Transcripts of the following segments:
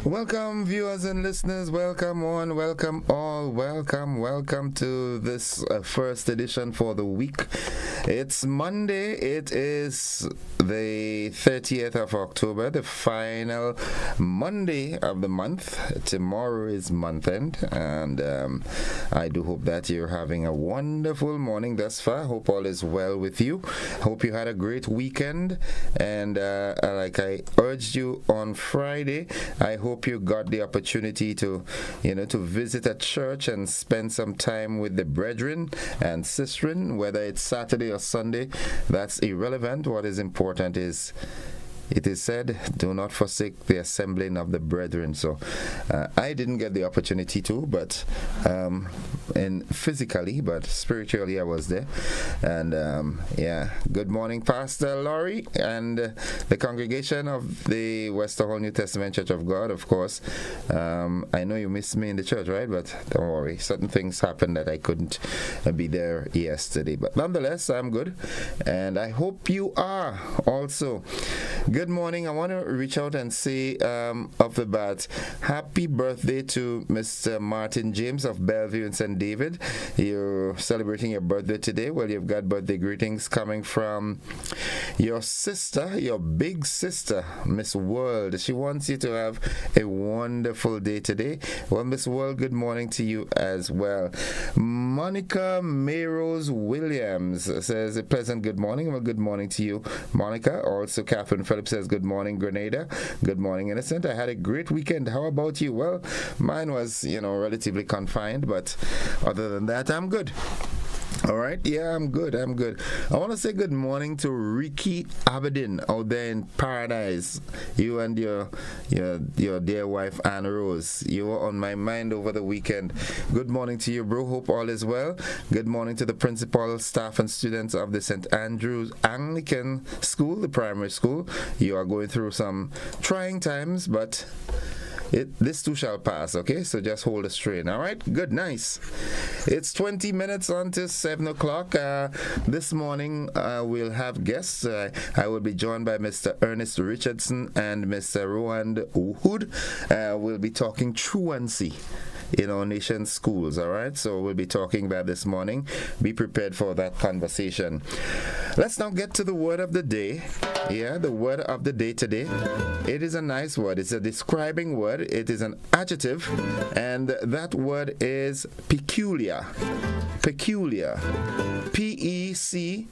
Welcome, viewers and listeners. Welcome on, welcome all, welcome to this first edition for the week. It's Monday. It is the 30th of October, the final Monday of the month. Tomorrow is month end, and I do hope that you're having a wonderful morning thus far. Hope all is well with you. Hope you had a great weekend, and like I urged you on Friday, I hope you got the opportunity to visit a church and spend some time with the brethren and sistren, whether it's Saturday or Sunday. That's irrelevant. What is important is it is said, do not forsake the assembling of the brethren. So I didn't get the opportunity to, but physically, but spiritually I was there. And good morning, Pastor Laurie and the congregation of the Westerhall New Testament Church of God, of course. I know you missed me in the church, right? But don't worry, certain things happened that I couldn't be there yesterday. But nonetheless, I'm good, and I hope you are also. Good morning. I want to reach out and say off the bat, happy birthday to Mr. Martin James of Bellevue in St. David. You're celebrating your birthday today. Well, you've got birthday greetings coming from your sister, your big sister, Miss World. She wants you to have a wonderful day today. Well, Miss World, good morning to you as well. Monica Mayrose Williams says a pleasant good morning. Well, good morning to you, Monica. Also, Catherine Phillips says good morning, Grenada. Good morning, Innocent. I had a great weekend. How about you? Well, mine was, relatively confined, but other than that, I'm good. All right, yeah, I'm good. I want to say good morning to Ricky Aberdeen out there in paradise. You and your dear wife Anne Rose. You were on my mind over the weekend. Good morning to you, bro. Hope all is well. Good morning to the principal, staff, and students of the St. Andrew's Anglican School, the primary school. You are going through some trying times, but this too shall pass, okay? So just hold a strain, all right? Good, nice. It's 20 minutes on to 7 o'clock. This morning, we'll have guests. I will be joined by Mr. Ernest Richardson and Mr. Roland Wood. We'll be talking truancy in our nation's schools, all right? So we'll be talking about this morning. Be prepared for that conversation. Let's now get to the word of the day. Yeah, the word of the day today. It is a nice word. It's a describing word. It is an adjective, and that word is peculiar. Peculiar. P-E-C-U-L-I-A-R.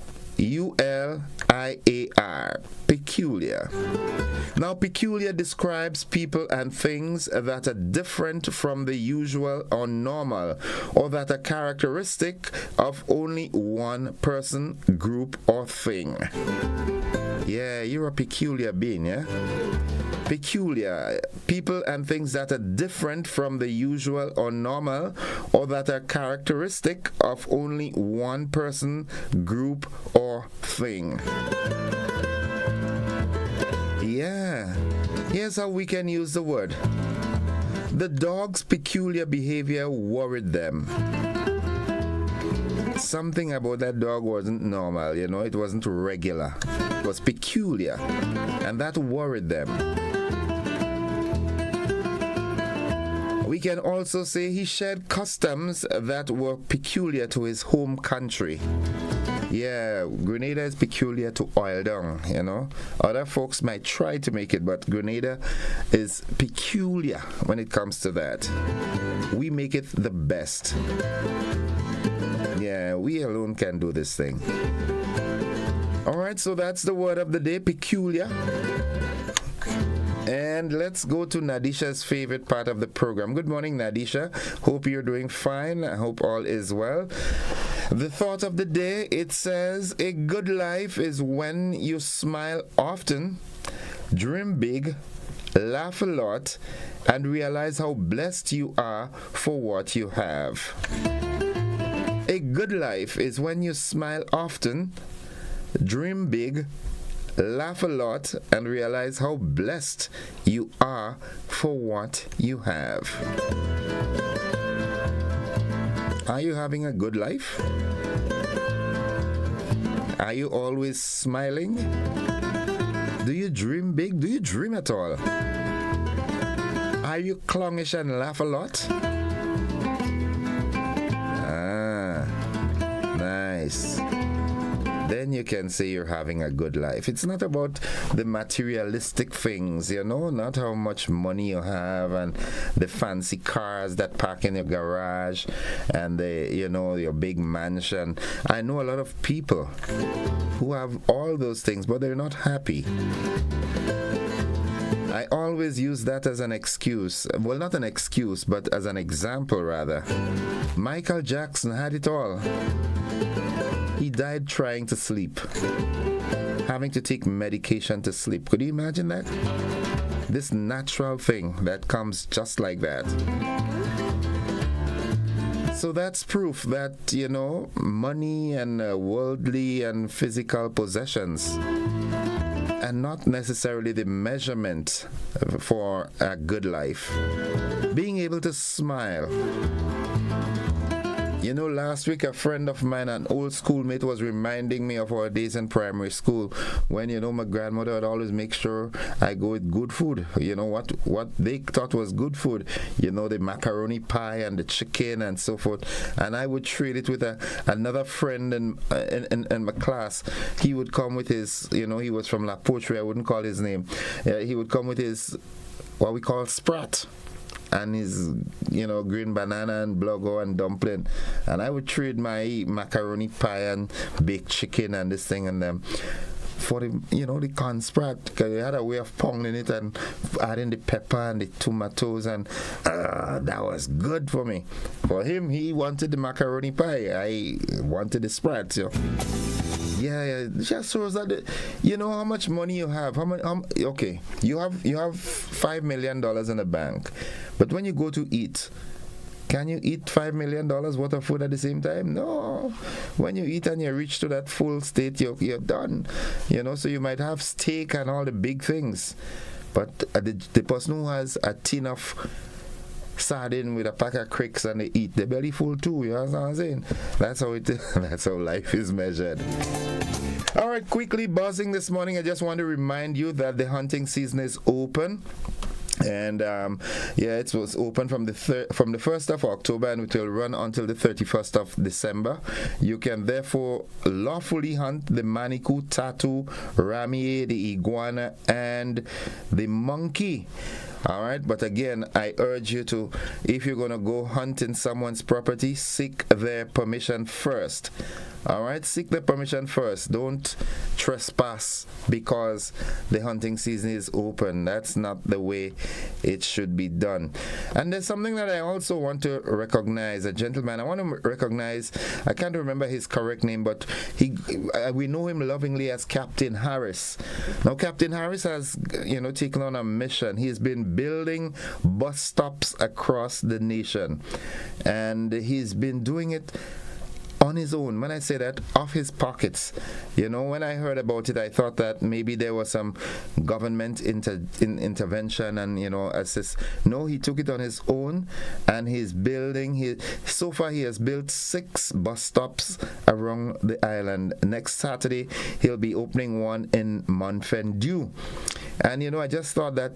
Peculiar. Now, peculiar describes people and things that are different from the usual or normal, or that are characteristic of only one person, group, or thing. Yeah, you're a peculiar being, yeah? Peculiar. People and things that are different from the usual or normal, or that are characteristic of only one person, group, or thing. Yeah. Here's how we can use the word. The dog's peculiar behavior worried them. Something about that dog wasn't normal, it wasn't regular. It was peculiar, and that worried them. We can also say he shared customs that were peculiar to his home country. Yeah, Grenada is peculiar to oil dung, Other folks might try to make it, but Grenada is peculiar when it comes to that. We make it the best. Yeah, we alone can do this thing. All right, so that's the word of the day, peculiar. And let's go to Nadisha's favorite part of the program. Good morning, Nadisha. Hope you're doing fine. I hope all is well. The thought of the day, it says, a good life is when you smile often, dream big, laugh a lot, and realize how blessed you are for what you have. A good life is when you smile often, dream big, laugh a lot, and realize how blessed you are for what you have. Are you having a good life? Are you always smiling? Do you dream big? Do you dream at all? Are you clownish and laugh a lot? Ah, nice. Then you can say you're having a good life. It's not about the materialistic things, not how much money you have and the fancy cars that park in your garage and your big mansion. I know a lot of people who have all those things, but they're not happy. I always use that as an excuse. Well, not an excuse, but as an example, rather. Michael Jackson had it all. He died trying to sleep, having to take medication to sleep. Could you imagine that? This natural thing that comes just like that. So that's proof that, money and worldly and physical possessions and not necessarily the measurement for a good life. Being able to smile. Last week a friend of mine, an old schoolmate, was reminding me of our days in primary school when, my grandmother would always make sure I go with good food. What they thought was good food, the macaroni pie and the chicken and so forth. And I would trade it with another friend in my class. He would come with his, he was from La Poterie, I wouldn't call his name. He would come with his, what we call sprat. And his, green banana and blogo and dumpling. And I would trade my macaroni pie and baked chicken and this thing and them for the, the corn sprat. Because they had a way of pounding it and adding the pepper and the tomatoes. And that was good for me. For him, he wanted the macaroni pie. I wanted the sprat, Yeah, just shows that how much money you have. Okay, you have $5 million in the bank, but when you go to eat, can you eat $5 million worth of food at the same time? No. When you eat and you reach to that full state, you're done. So you might have steak and all the big things, but the person who has a tin of sardine with a pack of cricks and they eat, their belly full too. You know what I'm saying? That's how life is measured. All right, quickly buzzing this morning, I just want to remind you that the hunting season is open. And it was open from the 1st of October and it will run until the 31st of December. You can therefore lawfully hunt the manikou, tattoo, ramier, the iguana, and the monkey. All right, but again, I urge you to, if you're going to go hunting someone's property, seek their permission first. All right, seek their permission first. Don't trespass because the hunting season is open. That's not the way it should be done. And there's something that I also want to recognize. A gentleman, I want to recognize, I can't remember his correct name, but we know him lovingly as Captain Harris. Now, Captain Harris has, taken on a mission. He's been building bus stops across the nation, and he's been doing it on his own. When I say that, off his pockets. When I heard about it, I thought that maybe there was some government intervention and, assist. No, he took it on his own, and he's building. So far, he has built 6 bus stops around the island. Next Saturday, he'll be opening one in Montfendu. And, I just thought that,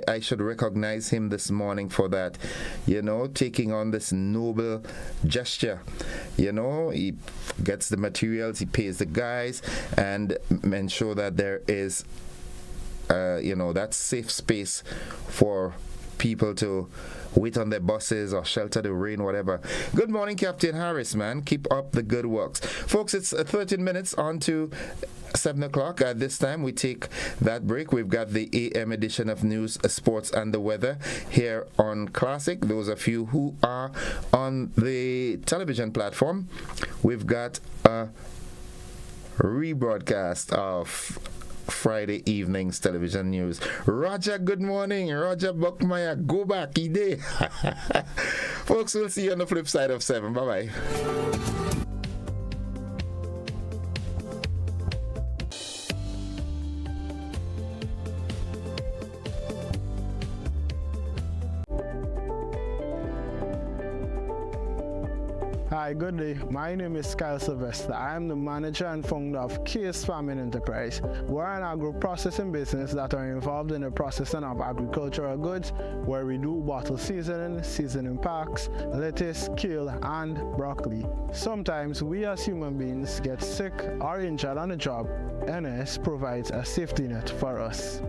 I should recognize him this morning for that, taking on this noble gesture. He gets the materials, he pays the guys, and ensure that there is, that safe space for people to wait on their buses or shelter the rain, whatever. Good morning, Captain Harris, man. Keep up the good works. Folks, it's 13 minutes on to 7 o'clock. At this time, we take that break. We've got the AM edition of News, Sports, and the Weather here on Classic. Those of you who are on the television platform, we've got a rebroadcast of Friday evening's television news. Roger, good morning. Roger Buckmeyer, go back, he did. Folks, we'll see you on the flip side of 7. Bye-bye. Hi, good day. My name is Kyle Sylvester. I am the manager and founder of Case Farming Enterprise. We're an agro-processing business that are involved in the processing of agricultural goods, where we do bottle seasoning packs, lettuce, kale, and broccoli. Sometimes we as human beings get sick or injured on the job. Ernest provides a safety net for us.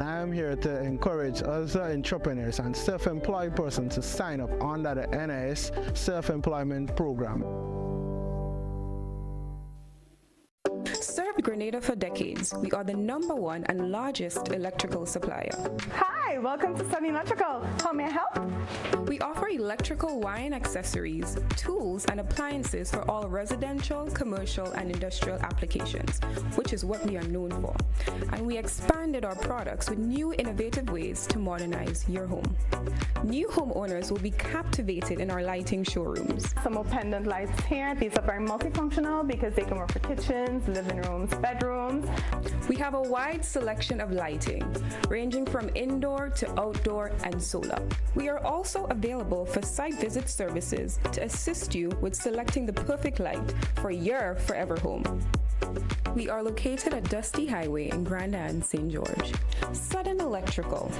I am here to encourage other entrepreneurs and self-employed persons to sign up under the NIS Self-Employment Program. Served Grenada for decades, we are the #1 and largest electrical supplier. Hi, welcome to Sunny Electrical. How may I help? We offer electrical wiring accessories, tools, and appliances for all residential, commercial, and industrial applications, which is what we are known for. And we expanded our products with new innovative ways to modernize your home. New homeowners will be captivated in our lighting showrooms. Some more pendant lights here. These are very multifunctional because they can work for kitchens, living rooms, bedrooms. We have a wide selection of lighting, ranging from indoor to outdoor and solar. We are also available for site visit services to assist you with selecting the perfect light for your forever home. We are located at Dusty Highway in Grenada, St. George. Sudden Electrical.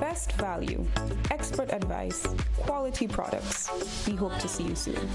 Best value, expert advice, quality products. We hope to see you soon.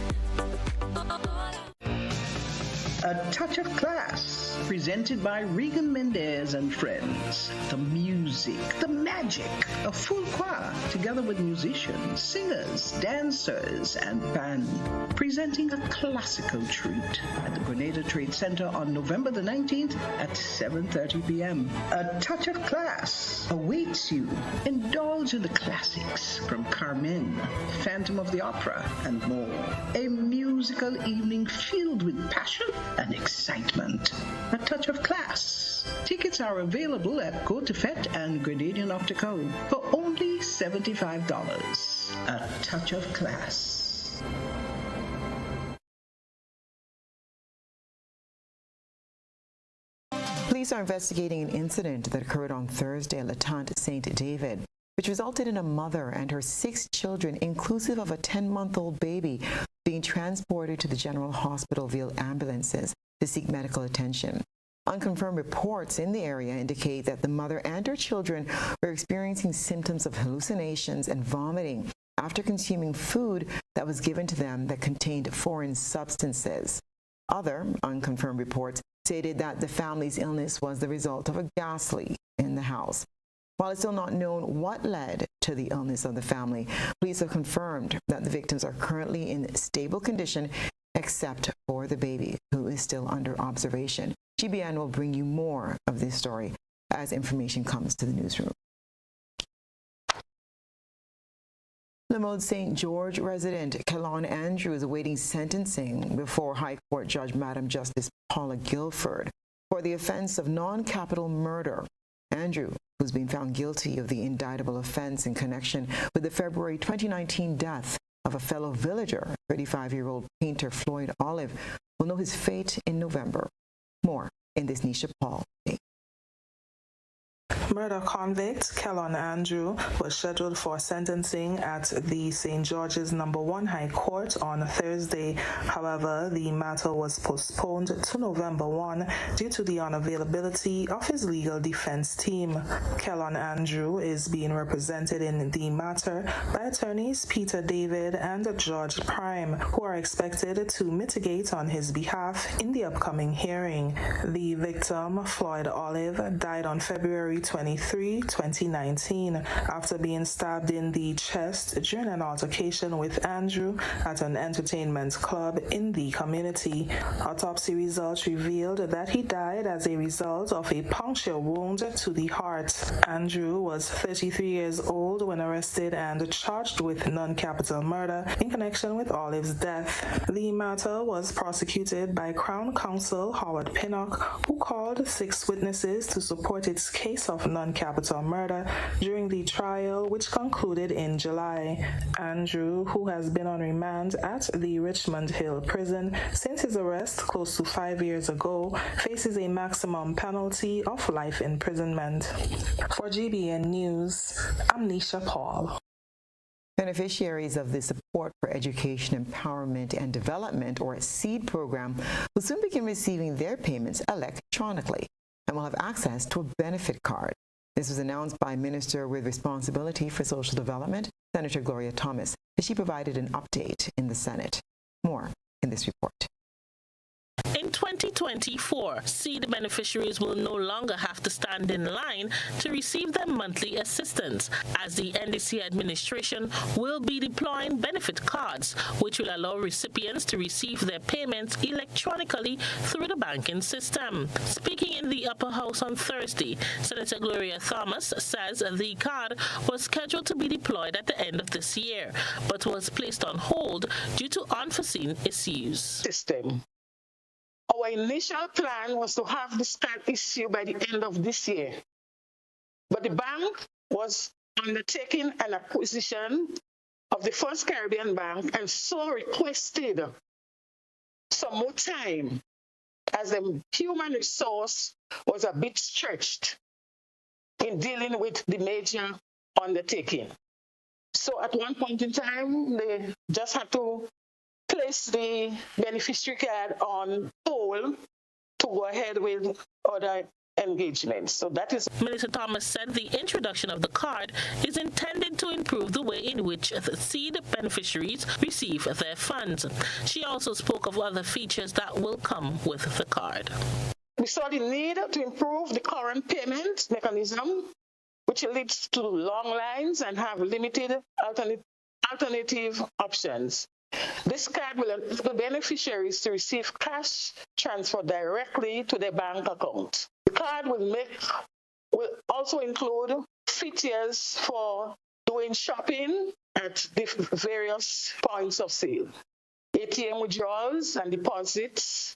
A Touch of Class, presented by Regan Mendez and friends. The music, the magic, a full choir, together with musicians, singers, dancers, and band, presenting a classical treat at the Grenada Trade Center on November the 19th at 7:30 p.m. A Touch of Class awaits you. Indulge in the classics from Carmen, Phantom of the Opera, and more. A musical evening filled with passion and excitement. A Touch of Class. Tickets are available at Go-To-Fet and Grenadian Optical for only $75. A Touch of Class. Police are investigating an incident that occurred on Thursday at Latante St. David, which resulted in a mother and her 6 children, inclusive of a 10-month-old baby, being transported to the General Hospital via ambulances to seek medical attention. Unconfirmed reports in the area indicate that the mother and her children were experiencing symptoms of hallucinations and vomiting after consuming food that was given to them that contained foreign substances. Other unconfirmed reports stated that the family's illness was the result of a gas leak in the house. While it's still not known what led to the illness of the family, police have confirmed that the victims are currently in stable condition, except for the baby, who is still under observation. GBN will bring you more of this story as information comes to the newsroom. Lamode St. George resident Kellon Andrew is awaiting sentencing before High Court Judge Madam Justice Paula Guilford for the offense of non-capital murder. Andrew, who's been found guilty of the indictable offense in connection with the February 2019 death of a fellow villager, 35-year-old painter Floyd Olive, will know his fate in November. More in this Nisha Paul. Murder convict Kellon Andrew was scheduled for sentencing at the St. George's No. 1 High Court on Thursday. However, the matter was postponed to November 1 due to the unavailability of his legal defense team. Kellon Andrew is being represented in the matter by attorneys Peter David and George Prime, who are expected to mitigate on his behalf in the upcoming hearing. The victim, Floyd Olive, died on February 23, 2019, after being stabbed in the chest during an altercation with Andrew at an entertainment club in the community. Autopsy results revealed that he died as a result of a puncture wound to the heart. Andrew was 33 years old when arrested and charged with non-capital murder in connection with Olive's death. The matter was prosecuted by Crown Counsel Howard Pinnock, who called 6 witnesses to support its case of non-capital murder during the trial, which concluded in July. Andrew, who has been on remand at the Richmond Hill prison since his arrest close to 5 years ago, faces a maximum penalty of life imprisonment. For GBN News, I'm Nisha Paul. Beneficiaries of the Support for Education Empowerment and Development, or SEED program, will soon begin receiving their payments electronically and will have access to a benefit card. This was announced by Minister with Responsibility for Social Development, Senator Gloria Thomas, as she provided an update in the Senate. More in this report. In 2024, SEED beneficiaries will no longer have to stand in line to receive their monthly assistance, as the NDC administration will be deploying benefit cards, which will allow recipients to receive their payments electronically through the banking system. Speaking in the Upper House on Thursday, Senator Gloria Thomas says the card was scheduled to be deployed at the end of this year, but was placed on hold due to unforeseen issues. System. Our initial plan was to have this card issued by the end of this year. But the bank was undertaking an acquisition of the First Caribbean Bank and so requested some more time as the human resource was a bit stretched in dealing with the major undertaking. So at one point in time, they just had to place the beneficiary card on hold to go ahead with other engagements. So that is. Minister Thomas said the introduction of the card is intended to improve the way in which the SEED beneficiaries receive their funds. She also spoke of other features that will come with the card. We saw the need to improve the current payment mechanism, which leads to long lines and have limited alternative options. This card will enable beneficiaries to receive cash transfer directly to their bank account. The card will also include features for doing shopping at the various points of sale. ATM withdrawals and deposits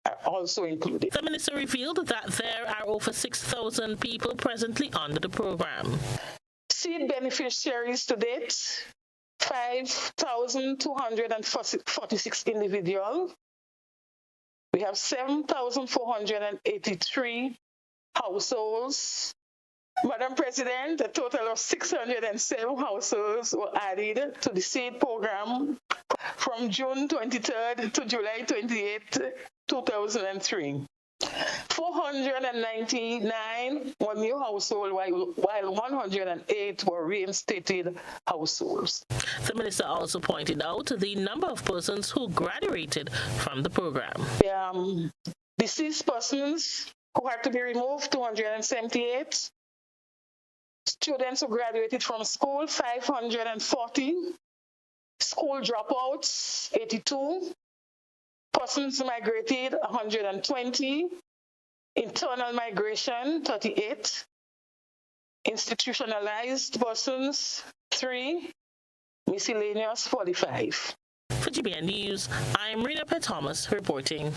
are also included. The minister revealed that there are over 6,000 people presently under the program. SEED beneficiaries to date, 5,246 individuals. We have 7,483 households. Madam President, a total of 607 households were added to the SEED program from June 23rd to July 28th, 2003. 499 were new households, while 108 were reinstated households. The minister also pointed out the number of persons who graduated from the program. Deceased persons who had to be removed, 278. Students who graduated from school, 540. School dropouts, 82. Persons migrated, 120. Internal migration, 38. Institutionalized persons, 3. Miscellaneous, 45. For GBN News, I'm Rita Thomas reporting.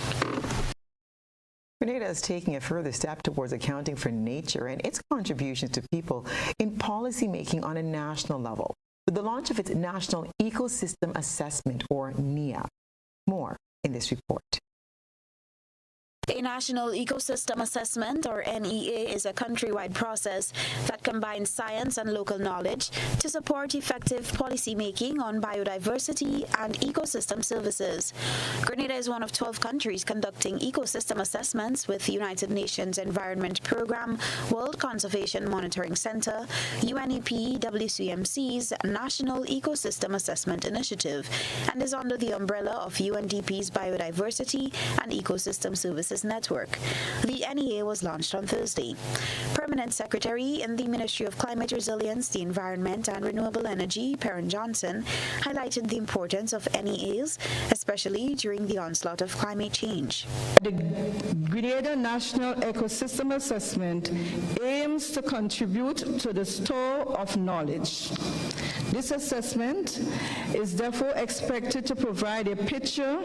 Grenada is taking a further step towards accounting for nature and its contributions to people in policymaking on a national level, with the launch of its National Ecosystem Assessment, or NEA. More in this report. A National Ecosystem Assessment, or NEA, is a countrywide process that combines science and local knowledge to support effective policymaking on biodiversity and ecosystem services. Grenada is one of 12 countries conducting ecosystem assessments with the United Nations Environment Programme, World Conservation Monitoring Center, UNEP, WCMC's National Ecosystem Assessment Initiative, and is under the umbrella of UNDP's Biodiversity and Ecosystem Services Network. The NEA was launched on Thursday. Permanent Secretary in the Ministry of Climate Resilience, the Environment and Renewable Energy, Perrin Johnson, highlighted the importance of NEAs, especially during the onslaught of climate change. The Grenada National Ecosystem Assessment aims to contribute to the store of knowledge. This assessment is therefore expected to provide a picture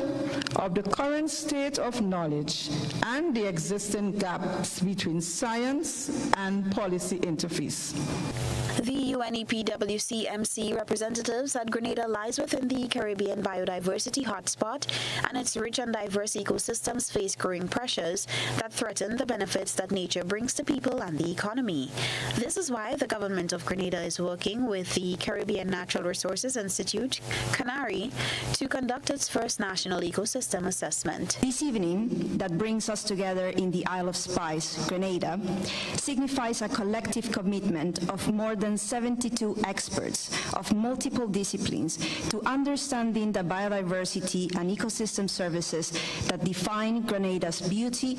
of the current state of knowledge and the existing gaps between science and policy interface. The to any PWC-MC representatives that Grenada lies within the Caribbean biodiversity hotspot, and its rich and diverse ecosystems face growing pressures that threaten the benefits that nature brings to people and the economy. This is why the government of Grenada is working with the Caribbean Natural Resources Institute, CANARI, to conduct its first national ecosystem assessment. This evening, that brings us together in the Isle of Spice, Grenada, signifies a collective commitment of more than 72 experts of multiple disciplines to understanding the biodiversity and ecosystem services that define Grenada's beauty,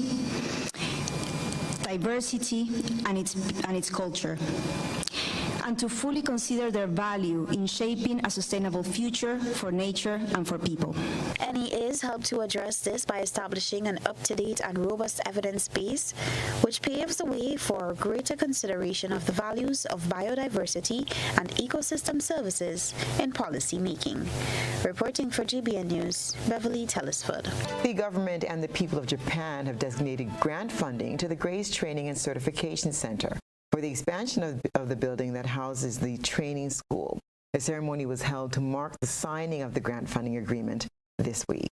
diversity, and its culture, and to fully consider their value in shaping a sustainable future for nature and for people. NEAs help to address this by establishing an up-to-date and robust evidence base, which paves the way for greater consideration of the values of biodiversity and ecosystem services in policy making. Reporting for GBN News, Beverly Tellisford. The government and the people of Japan have designated grant funding to the Grace Training and Certification Center for the expansion of the building that houses the training school. A ceremony was held to mark the signing of the grant funding agreement this week.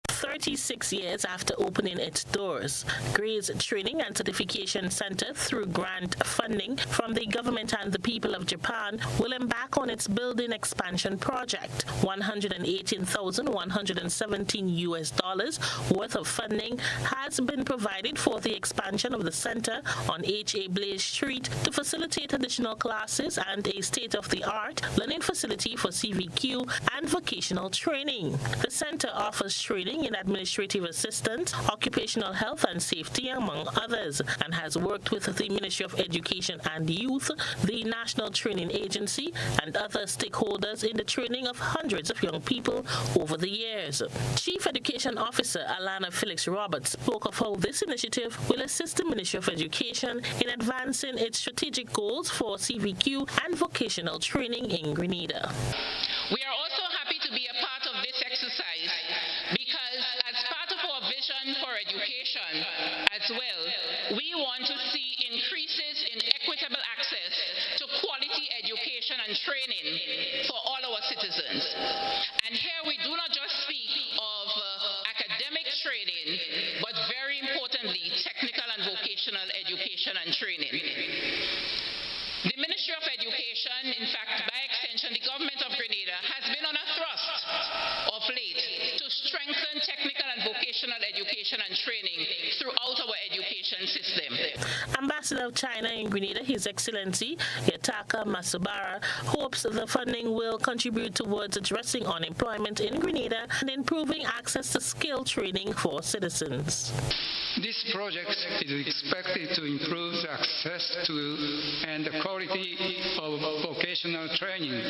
36 years after opening its doors, Grace Training and Certification Center, through grant funding from the government and the people of Japan, will embark on its building expansion project. $118,117 worth of funding has been provided for the expansion of the center on H.A. Blaze Street to facilitate additional classes and a state-of-the-art learning facility for CVQ and vocational training. The center offers training in administrative assistance, occupational health and safety, among others, and has worked with the Ministry of Education and Youth, the National Training Agency, and other stakeholders in the training of hundreds of young people over the years. Chief Education Officer Alana Felix Roberts spoke of how this initiative will assist the Ministry of Education in advancing its strategic goals for CVQ and vocational training in Grenada. We are also happy to be a part of this exercise because as part of our vision for education as well, we want to see increases in equitable access to quality education and training for all our citizens. And here we do not just speak of academic training, but very importantly, technical and vocational education and training. The Ministry of Education, in fact, by extension, the government of Grenada, has been on a thrust of late to strengthen technical and vocational education and training throughout our education system. Ambassador of China in Grenada, His Excellency Yataka Masubara, hopes the funding will contribute towards addressing unemployment in Grenada and improving access to skill training for citizens. This project is expected to improve the access to and the quality of vocational training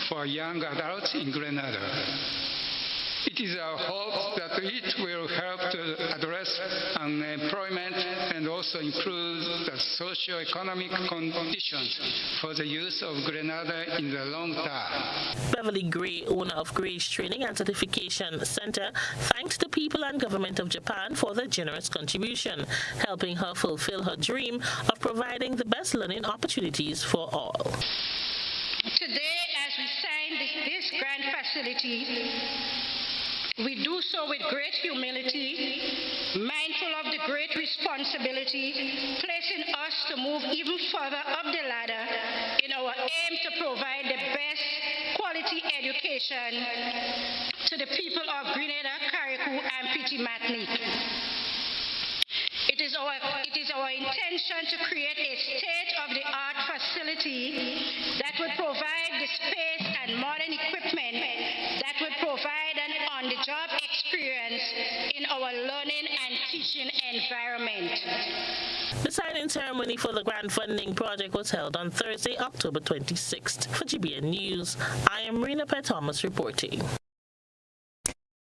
for young adults in Grenada. It is our hope that it will help to address unemployment and also improve the socio-economic conditions for the youth of Grenada in the long term. Beverly Gray, owner of Grace Training and Certification Center, thanked the people and government of Japan for their generous contribution, helping her fulfill her dream of providing the best learning opportunities for all. Today, as we sign this grant facility, we do so with great humility, mindful of the great responsibility placing us to move even further up the ladder in our aim to provide the best quality education to the people of Grenada, Carriacou, and Petit Martinique. It is our intention to create a state-of-the-art facility that would provide the space and modern equipment that would provide an on-the-job experience in our learning and teaching environment. The signing ceremony for the grant funding project was held on Thursday, October 26th. For GBN News, I am Rena Pett Thomas reporting.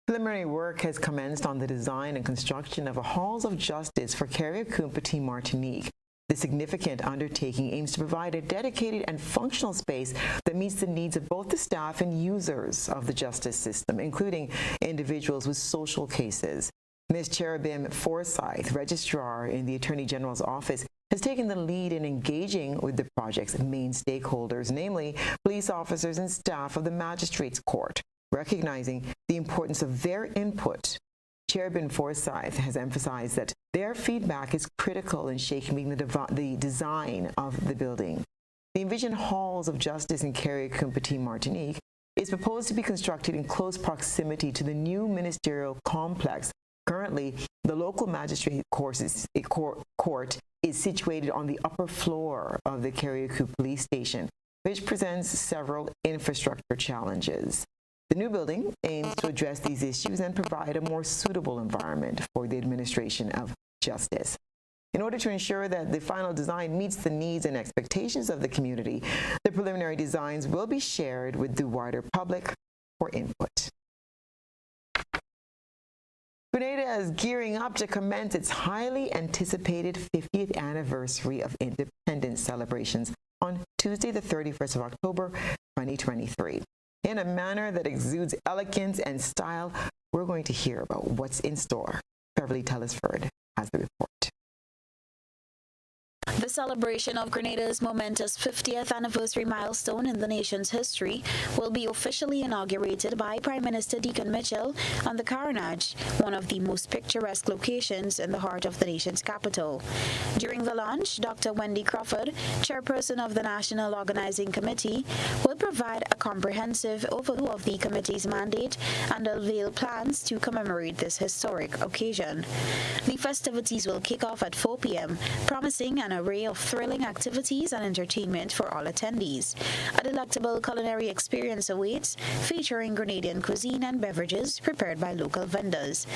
Preliminary work has commenced on the design and construction of a Halls of Justice for Carriacou and Petit Martinique. The significant undertaking aims to provide a dedicated and functional space that meets the needs of both the staff and users of the justice system, including individuals with social cases. Ms. Cherubim Forsyth, registrar in the Attorney General's office, has taken the lead in engaging with the project's main stakeholders, namely police officers and staff of the Magistrates Court, recognizing the importance of their input. Cherubim Forsyth has emphasized that their feedback is critical in shaping the design of the building. The envisioned halls of justice in Carriacou, Martinique is proposed to be constructed in close proximity to the new ministerial complex. Currently, the local magistrate court is situated on the upper floor of the Carriacou police station, which presents several infrastructure challenges. The new building aims to address these issues and provide a more suitable environment for the administration of justice. In order to ensure that the final design meets the needs and expectations of the community, the preliminary designs will be shared with the wider public for input. Grenada is gearing up to commence its highly anticipated 50th anniversary of independence celebrations on Tuesday, the 31st of October, 2023. In a manner that exudes elegance and style, we're going to hear about what's in store. Beverly Tellisford has the report. The celebration of Grenada's momentous 50th anniversary milestone in the nation's history will be officially inaugurated by Prime Minister Deacon Mitchell on the Carnage, one of the most picturesque locations in the heart of the nation's capital. During the launch, Dr. Wendy Crawford, chairperson of the National Organizing Committee, will provide a comprehensive overview of the committee's mandate and unveil plans to commemorate this historic occasion. The festivities will kick off at 4 p.m., promising an array of thrilling activities and entertainment for all attendees. A delectable culinary experience awaits, featuring Grenadian cuisine and beverages prepared by local vendors.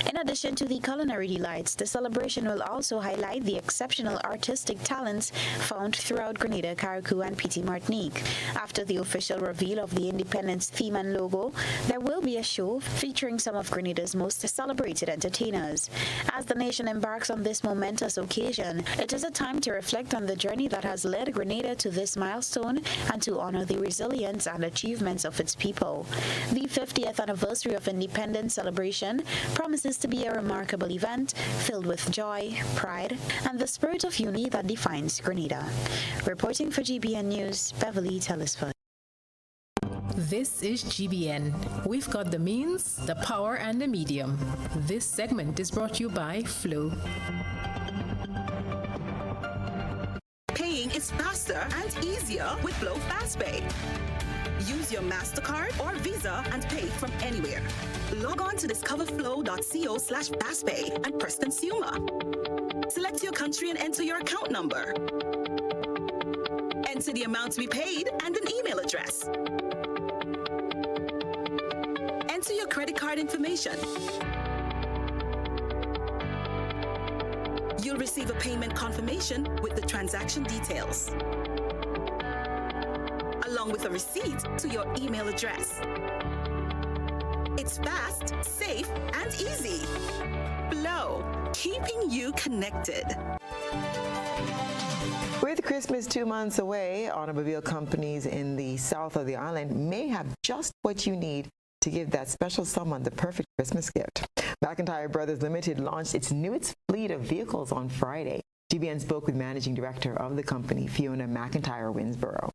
In addition to the culinary delights, the celebration will also highlight the exceptional artistic talents found throughout Grenada, Carriacou, and Petit Martinique. After the official reveal of the Independence theme and logo, there will be a show featuring some of Grenada's most celebrated entertainers. As the nation embarks on this momentous occasion, it is a time to reflect on the journey that has led Grenada to this milestone and to honor the resilience and achievements of its people. The 50th anniversary of independence celebration promises to be a remarkable event filled with joy, pride, and the spirit of unity that defines Grenada. Reporting for GBN News, Beverly Tellisford. This is GBN. We've got the means, the power, and the medium. This segment is brought to you by Flow. Paying is faster and easier with Flow FastPay. Use your MasterCard or Visa and pay from anywhere. Log on to discoverflow.co/fastpay and press Consumer. Select your country and enter your account number. Enter the amount to be paid and an email address. Enter your credit card information. You'll receive a payment confirmation with the transaction details, along with a receipt to your email address. It's fast, safe, and easy. Flow, keeping you connected. With Christmas 2 months away, automobile companies in the south of the island may have just what you need to give that special someone the perfect Christmas gift. McIntyre Brothers Limited launched its newest fleet of vehicles on Friday. GBN spoke with Managing Director of the company, Fiona McIntyre Winsborough.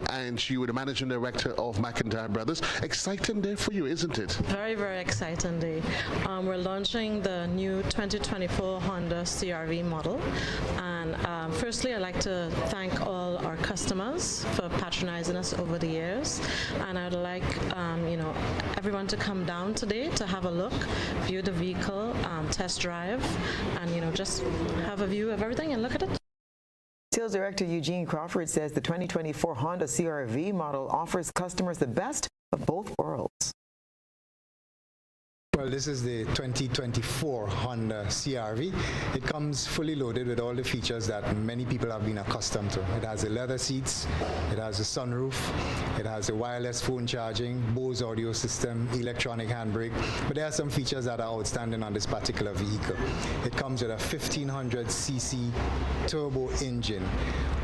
And you were the Managing Director of McIntyre Brothers. Exciting day for you, isn't it? Very, very exciting day. We're launching the new 2024 Honda CR-V model. And firstly, I'd like to thank all our customers for patronizing us over the years. And I'd like everyone to come down today to have a look, view the vehicle, test drive, and just have a view of everything and look at it. Sales Director Eugene Crawford says the 2024 Honda CR-V model offers customers the best of both worlds. Well, this is the 2024 Honda CR-V. It comes fully loaded with all the features that many people have been accustomed to. It has the leather seats, it has a sunroof, it has a wireless phone charging, Bose audio system, electronic handbrake, but there are some features that are outstanding on this particular vehicle. It comes with a 1500cc turbo engine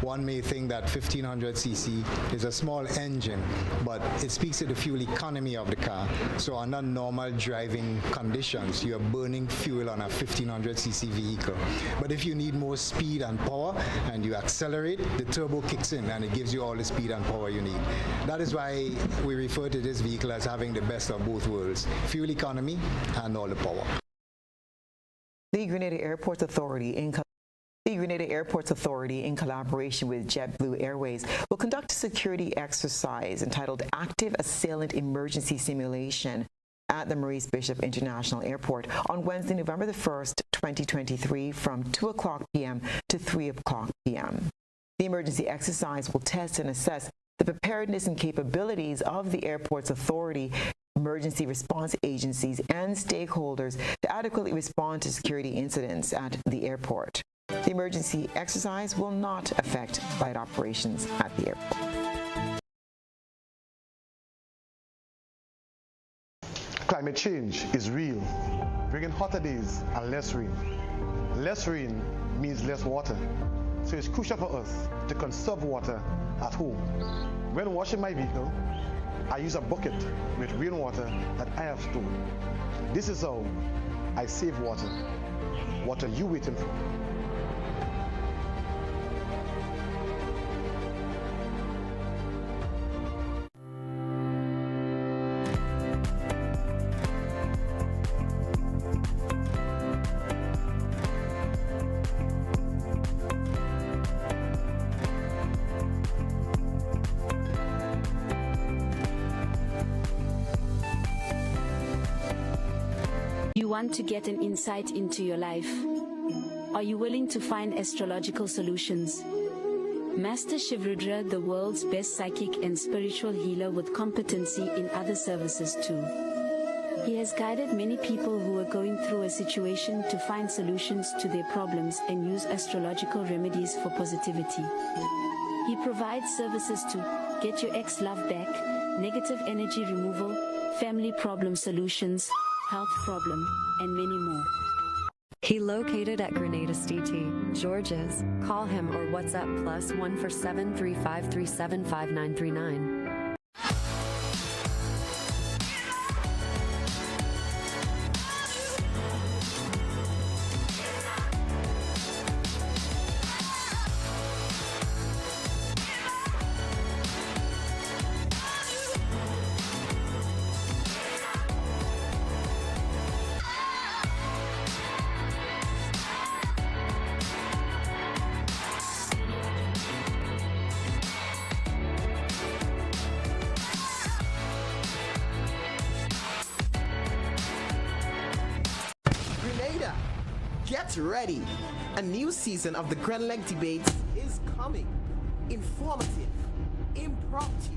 one may think that 1500cc is a small engine, but it speaks to the fuel economy of the car. So under normal driving conditions, you're burning fuel on a 1500cc vehicle. But if you need more speed and power and you accelerate, the turbo kicks in and it gives you all the speed and power you need. That is why we refer to this vehicle as having the best of both worlds, fuel economy and all the power. The Grenada Airports Authority in collaboration with JetBlue Airways will conduct a security exercise entitled Active Assailant Emergency Simulation at the Maurice Bishop International Airport on Wednesday, November the 1st, 2023 from 2 o'clock p.m. to 3 o'clock p.m. The emergency exercise will test and assess the preparedness and capabilities of the Airports Authority, emergency response agencies, and stakeholders to adequately respond to security incidents at the airport. The emergency exercise will not affect flight operations at the airport. Climate change is real, bringing hotter days and less rain. Less rain means less water, so it's crucial for us to conserve water at home. When washing my vehicle, I use a bucket with rainwater that I have stored. This is how I save water. What are you waiting for? You want to get an insight into your life? Are you willing to find astrological solutions? Master Shivrudra, the world's best psychic and spiritual healer with competency in other services too. He has guided many people who are going through a situation to find solutions to their problems and use astrological remedies for positivity. He provides services to get your ex-love back, negative energy removal, family problem solutions, health problem, and many more. He located at Grenada CT, George's. Call him or WhatsApp +1 for 735375939. Get ready! A new season of the Grenleg Debates is coming. Informative, impromptu,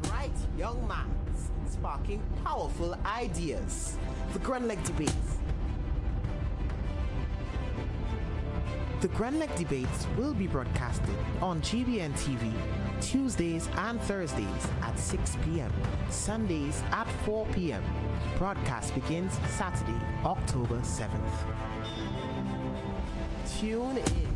bright young minds sparking powerful ideas. The Grenleg Debates. The Grenleg Debates will be broadcasted on GBN TV Tuesdays and Thursdays at 6 p.m. Sundays at 4 p.m. Broadcast begins Saturday, October 7th. Tune in.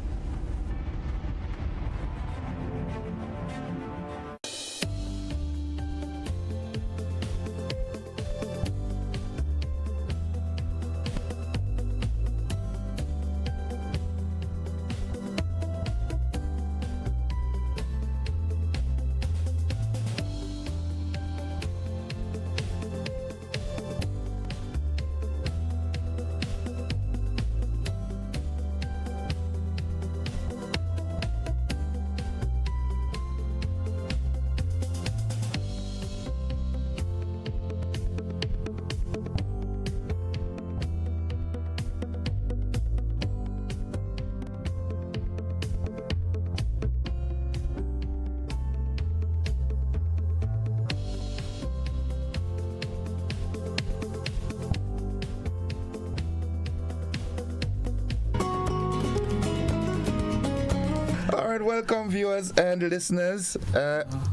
Welcome viewers and listeners.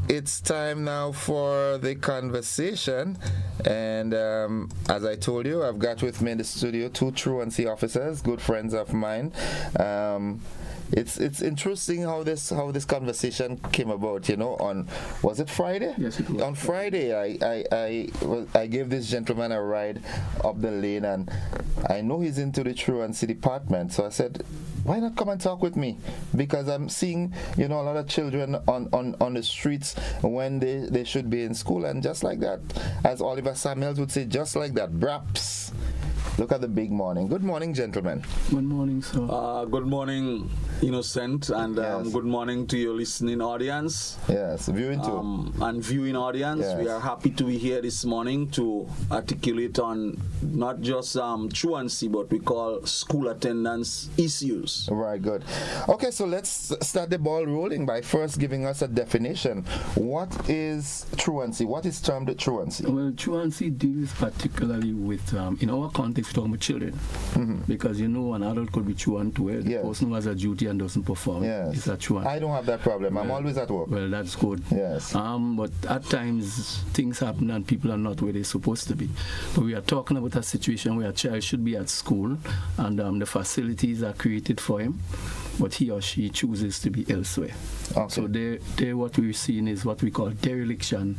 It's time now for the conversation, and as I told you, I've got with me in the studio two Truancy officers, good friends of mine. it's interesting how this conversation came about. On was it Friday? Yes, it was. On Friday, I gave this gentleman a ride up the lane, and I know he's into the Truancy department, so I said, why not come and talk with me? Because I'm seeing, a lot of children on the streets when they should be in school, and just like that, as Oliver Samuels would say, just like that, braps. Look at the big morning. Good morning, gentlemen. Good morning, sir. Good morning, Innocent, and good morning to your listening audience. Yes, viewing too. And viewing audience. Yes. We are happy to be here this morning to articulate on not just truancy, but we call school attendance issues. Right, good. Okay, so let's start the ball rolling by first giving us a definition. What is truancy? What is termed truancy? Well, truancy deals particularly with, in our context, we're talking about children. Because an adult could be truant to where the person who has a duty and doesn't perform is a truant. I don't have that problem. I'm always at work. Well, that's good. Yes. But at times things happen and people are not where they're supposed to be. But we are talking about a situation where a child should be at school and the facilities are created for him, but he or she chooses to be elsewhere. Okay. So there what we're seeing is what we call dereliction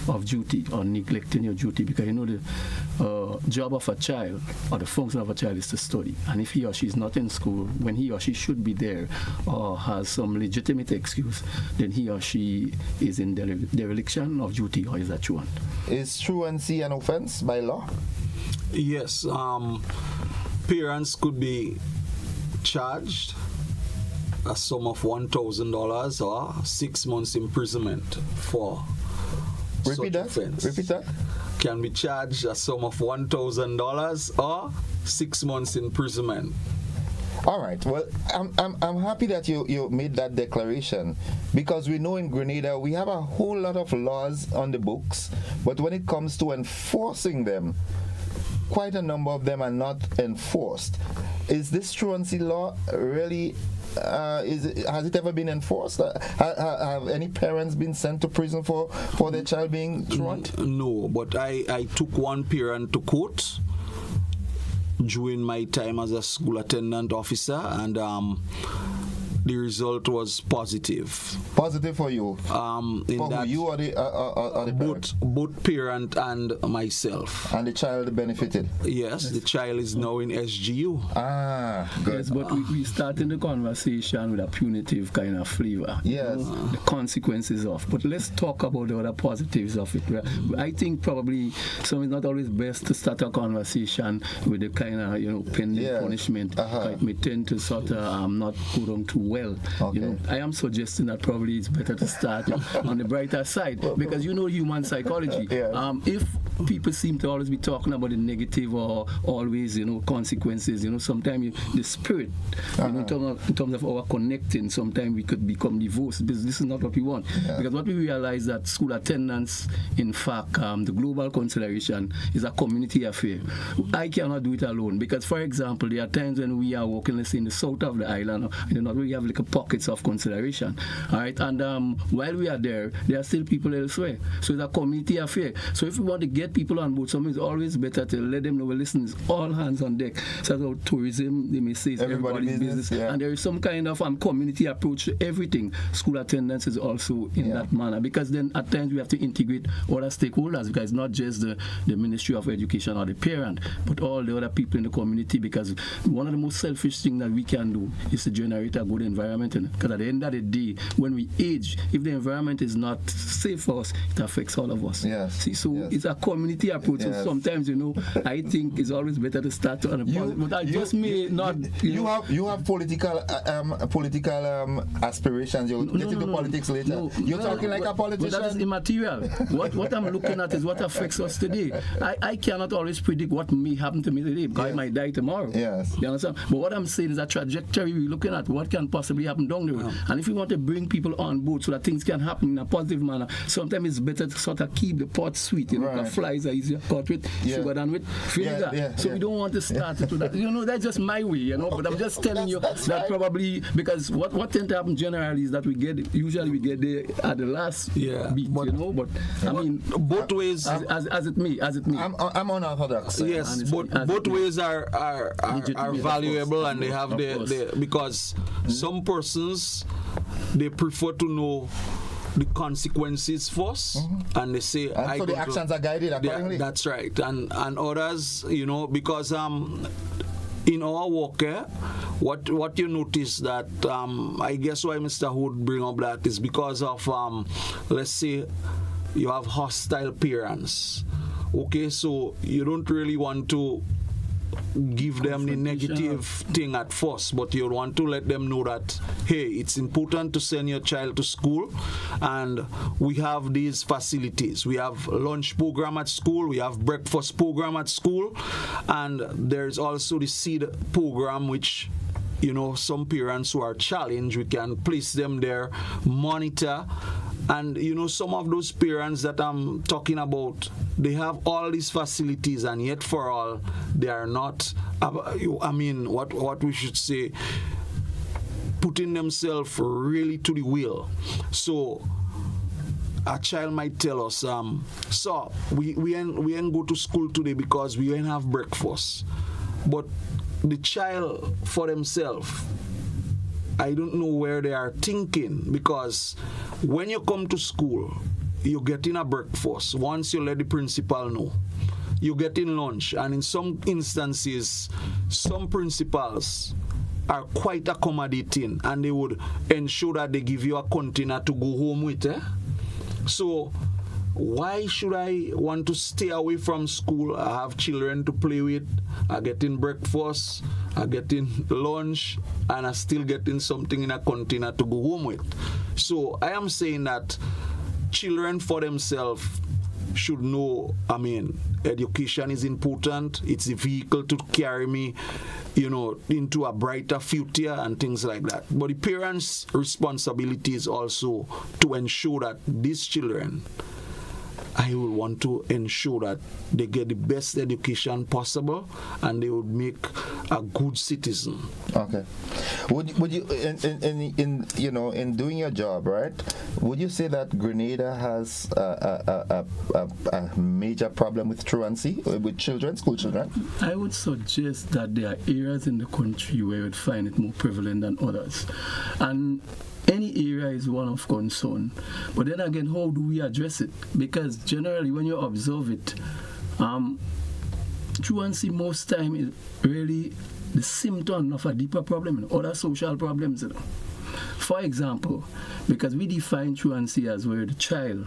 of duty or neglecting your duty, because the job of a child or the function of a child is to study, and if he or she is not in school when he or she should be there or has some legitimate excuse, then he or she is in dereliction of duty or is a truant. Is truancy an offense by law? Yes. Parents could be charged a sum of $1,000 or 6 months imprisonment for Repeat that. Can be charged a sum of $1,000 or 6 months imprisonment. All right. Well, I'm happy that you made that declaration, because we know in Grenada we have a whole lot of laws on the books, but when it comes to enforcing them, quite a number of them are not enforced. Is this truancy law really? Has it ever been enforced? Have any parents been sent to prison for their child being truant? No, but I took one parent to court during my time as a school attendant officer, and the result was positive. Positive for you? In for that you or the parent? Both parent and myself. And the child benefited? Yes, the child is now in SGU. Ah, good. Yes, but we started the conversation with a punitive kind of flavor. Yes. The consequences of. But let's talk about the other positives of it. I think probably it's not always best to start a conversation with the kind of pending punishment. It may tend to sort of not go down too well. Okay. I am suggesting that probably it's better to start on the brighter side, because human psychology. If people seem to always be talking about the negative or always consequences, sometimes the spirit in terms of our connecting, sometimes we could become divorced, because this is not what we want. Because what we realize that school attendance, in fact, the global consideration is a community affair. I cannot do it alone, because for example, there are times when we are working, let's say, in the south of the island, we have like pockets of consideration, all right, and while we are there are still people elsewhere, so it's a community affair. So if we want to get people on board, it's always better to let them know, well, listen, it's all hands on deck. So that's how tourism, they may say, it's everybody's business. And there is some kind of community approach to everything. School attendance is also in that manner, because then at times we have to integrate other stakeholders, because it's not just the Ministry of Education or the parent, but all the other people in the community, because one of the most selfish things that we can do is to generate a good environment, because at the end of the day, when we age, if the environment is not safe for us, it affects all of us. It's a community approach. So sometimes I think it's always better to start on a positive, but I just may not. You have political aspirations. You'll get into politics later. You're talking like a politician. But that is immaterial. What I'm looking at is what affects us today. I cannot always predict what may happen to me today, because I might die tomorrow. Yes. You understand? But what I'm saying is a trajectory we're looking at. What can possibly happen down the road? And if we want to bring people on board so that things can happen in a positive manner, sometimes it's better to sort of keep the pot sweet, flies are easier caught with sugar than with vinegar. So we don't want to start it with that. You know, that's just my way, you know, but I'm just telling you that probably, because what tends to happen generally is that we get there at the last beat, you know, but I mean, both ways, as it may. I'm unorthodox. Yes, both ways are valuable, and they have the because some persons, they prefer to know the consequences first, and they say, and so the actions are guided accordingly. That's right, and others, you know, because in our work, what you notice that I guess why Mr. Hood bring up that is because of let's say you have hostile parents. Okay, so you don't really want to give them the negative thing at first, but you want to let them know that, hey, it's important to send your child to school, and we have these facilities. We have lunch program at school, we have breakfast program at school, and there's also the seed program, which, you know, some parents who are challenged, we can place them there, monitor. And, you know, some of those parents that I'm talking about, they have all these facilities, and yet for all, they are not, I mean, what we should say, putting themselves really to the wheel. So a child might tell us, so we ain't go to school today because we ain't have breakfast. But the child for themselves, I don't know where they are thinking, because when you come to school, you get in a breakfast. Once you let the principal know, you get in lunch, and in some instances, some principals are quite accommodating, and they would ensure that they give you a container to go home with. So why should I want to stay away from school? I have children to play with, I get in breakfast, I get in lunch, and I still getting something in a container to go home with. So I am saying that children for themselves should know, I mean, education is important. It's a vehicle to carry me, you know, into a brighter future and things like that. But the parents' responsibility is also to ensure that these children, I will want to ensure that they get the best education possible, and they would make a good citizen. Okay. Would you in you know, in doing your job, right? Would you say that Grenada has a major problem with truancy with children, school children? I would suggest that there are areas in the country where you would find it more prevalent than others, and any area is one of concern. But then again, how do we address it? Because generally, when you observe it, truancy most time is really the symptom of a deeper problem, other social problems. You know. For example, because we define truancy as where the child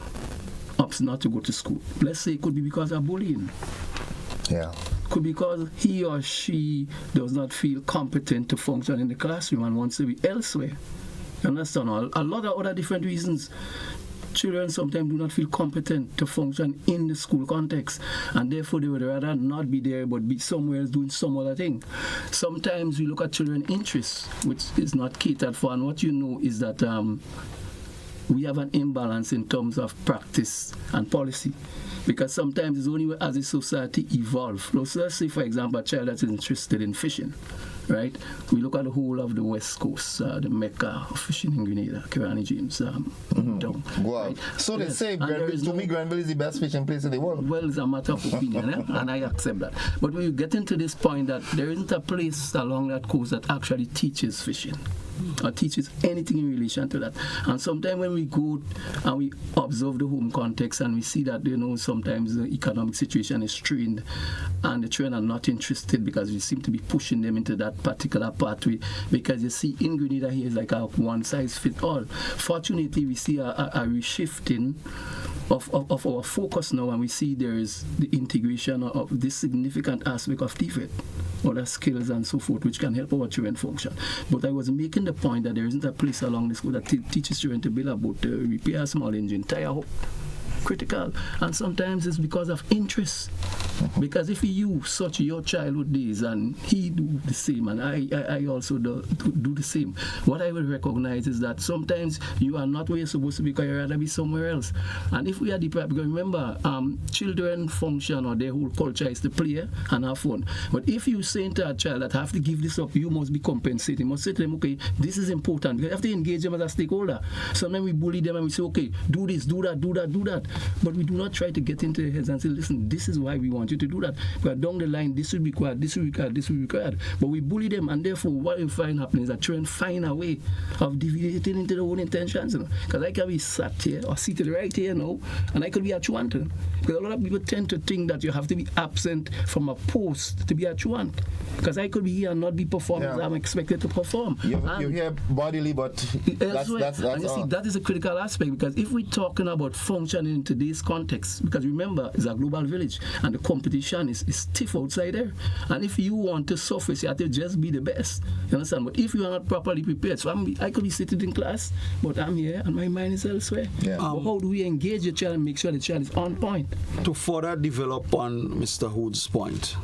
opts not to go to school. Let's say it could be because of bullying. Yeah. Could be because he or she does not feel competent to function in the classroom and wants to be elsewhere. You understand? A lot of other different reasons. Children sometimes do not feel competent to function in the school context, and therefore they would rather not be there but be somewhere else doing some other thing. Sometimes we look at children's interests, which is not catered for, and what you know is that we have an imbalance in terms of practice and policy. Because sometimes it's only as a society evolve. Let's say, for example, a child that's interested in fishing, right? We look at the whole of the West Coast, the Mecca of fishing in Grenada, Kirani James, down. Wow. Right? So they say, Grenville is the best fishing place in the world. Well, it's a matter of opinion, and I accept that. But when you get into this point that there isn't a place along that coast that actually teaches fishing, or teaches anything in relation to that. And sometimes when we go and we observe the home context and we see that, you know, sometimes the economic situation is strained and the children are not interested because we seem to be pushing them into that particular pathway, because you see in Grenada here is like a one size fits all. Fortunately, we see a reshifting of our focus now, and we see there is the integration of this significant aspect of TVET, other skills and so forth, which can help our children function. But I was making the point that there isn't a place along the school that teaches children to build a boat, repair a small engine, tire hop, critical. And sometimes it's because of interest. Because if you such your childhood days and he do the same and I also do the same, what I will recognize is that sometimes you are not where you're supposed to be because you'd rather be somewhere else. And if we are deprived, because remember, children function or their whole culture is to play and have fun. But if you say to a child that have to give this up, you must be compensating. You must say to them, okay, this is important. You have to engage them as a stakeholder. Sometimes we bully them and we say, okay, do this, do that, do that, do that. But we do not try to get into their heads and say, listen, this is why we want you to do that. But down the line, this will be required, this will be required, this will be required. But we bully them, and therefore what you find happening is that children find a way of deviating into their own intentions. Because I can be sat here or seated right here now, and I could be a Truant. Because a lot of people tend to think that you have to be absent from a post to be a Truant. Because I could be here and not be performing as I'm expected to perform. You're here bodily, but that's and you see, that is a critical aspect, because if we're talking about functioning in today's context, because remember, it's a global village and the competition is stiff outside there. And if you want to surface, you have to just be the best. You understand? But if you are not properly prepared, so I could be sitting in class, but I'm here and my mind is elsewhere. But how do we engage the child and make sure the child is on point? To further develop on Mr. Hood's point,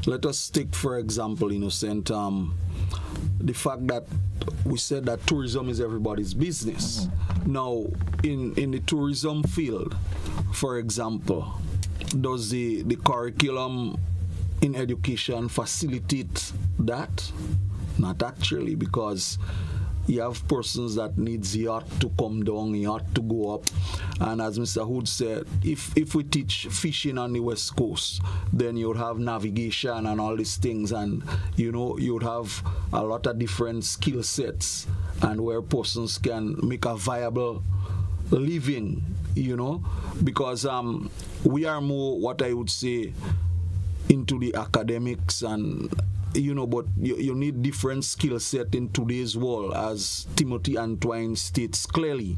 let us take, for example, Innocent, the fact that we said that tourism is everybody's business. Now, in the tourism field, for example, does the curriculum in education facilitate that? Not actually, because you have persons that needs yacht to come down, yacht to go up. And as Mr. Hood said, if we teach fishing on the West Coast, then you would have navigation and all these things, and you would have a lot of different skill sets and where persons can make a viable living, because we are more, what I would say, into the academics and but you need different skill set in today's world, as Timothy Antoine states clearly.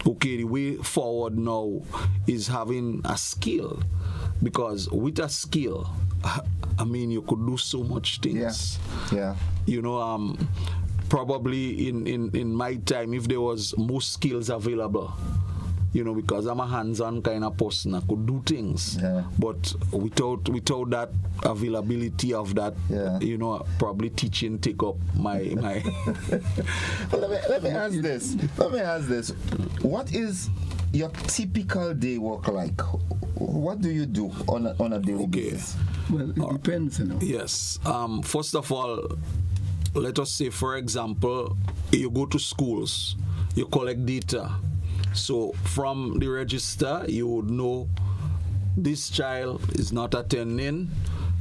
Okay, the way forward now is having a skill, because with a skill, I mean, you could do so much things. Yeah. Probably in my time, if there was more skills available, because I'm a hands-on kind of person, I could do things. But without that availability of that, probably teaching take up my. Well, let me ask this. What is your typical day work like? What do you do on a daily basis? Well, it depends, Yes. First of all, let us say, for example, you go to schools, you collect data. So from the register, you would know this child is not attending.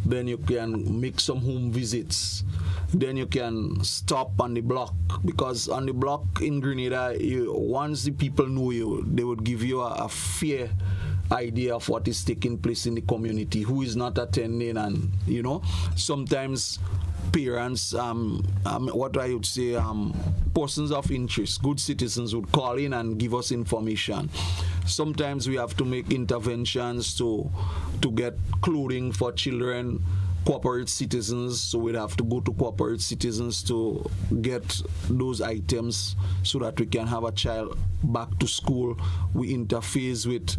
Then you can make some home visits. Then you can stop on the block, because on the block in Grenada, once the people know you, they would give you a fair idea of what is taking place in the community, who is not attending, and sometimes parents, what I would say, persons of interest, good citizens would call in and give us information. Sometimes we have to make interventions to get clothing for children, corporate citizens, so we'd have to go to corporate citizens to get those items so that we can have a child back to school. We interface with,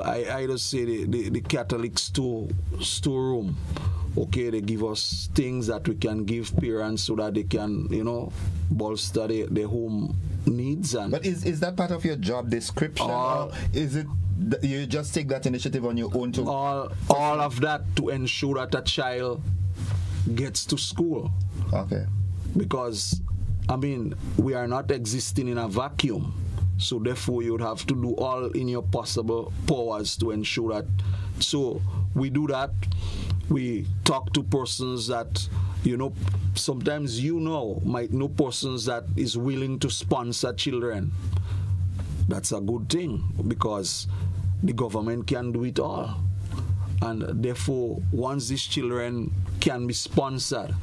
I just say the Catholic storeroom. Okay, they give us things that we can give parents so that they can, bolster their home needs. But is that part of your job description, or is it you just take that initiative on your own to all of that to ensure that a child gets to school? Okay. Because we are not existing in a vacuum, so therefore you would have to do all in your possible powers to ensure that. So we do that. We talk to persons that, sometimes might know persons that is willing to sponsor children. That's a good thing, because the government can do it all. And therefore, once these children can be sponsored,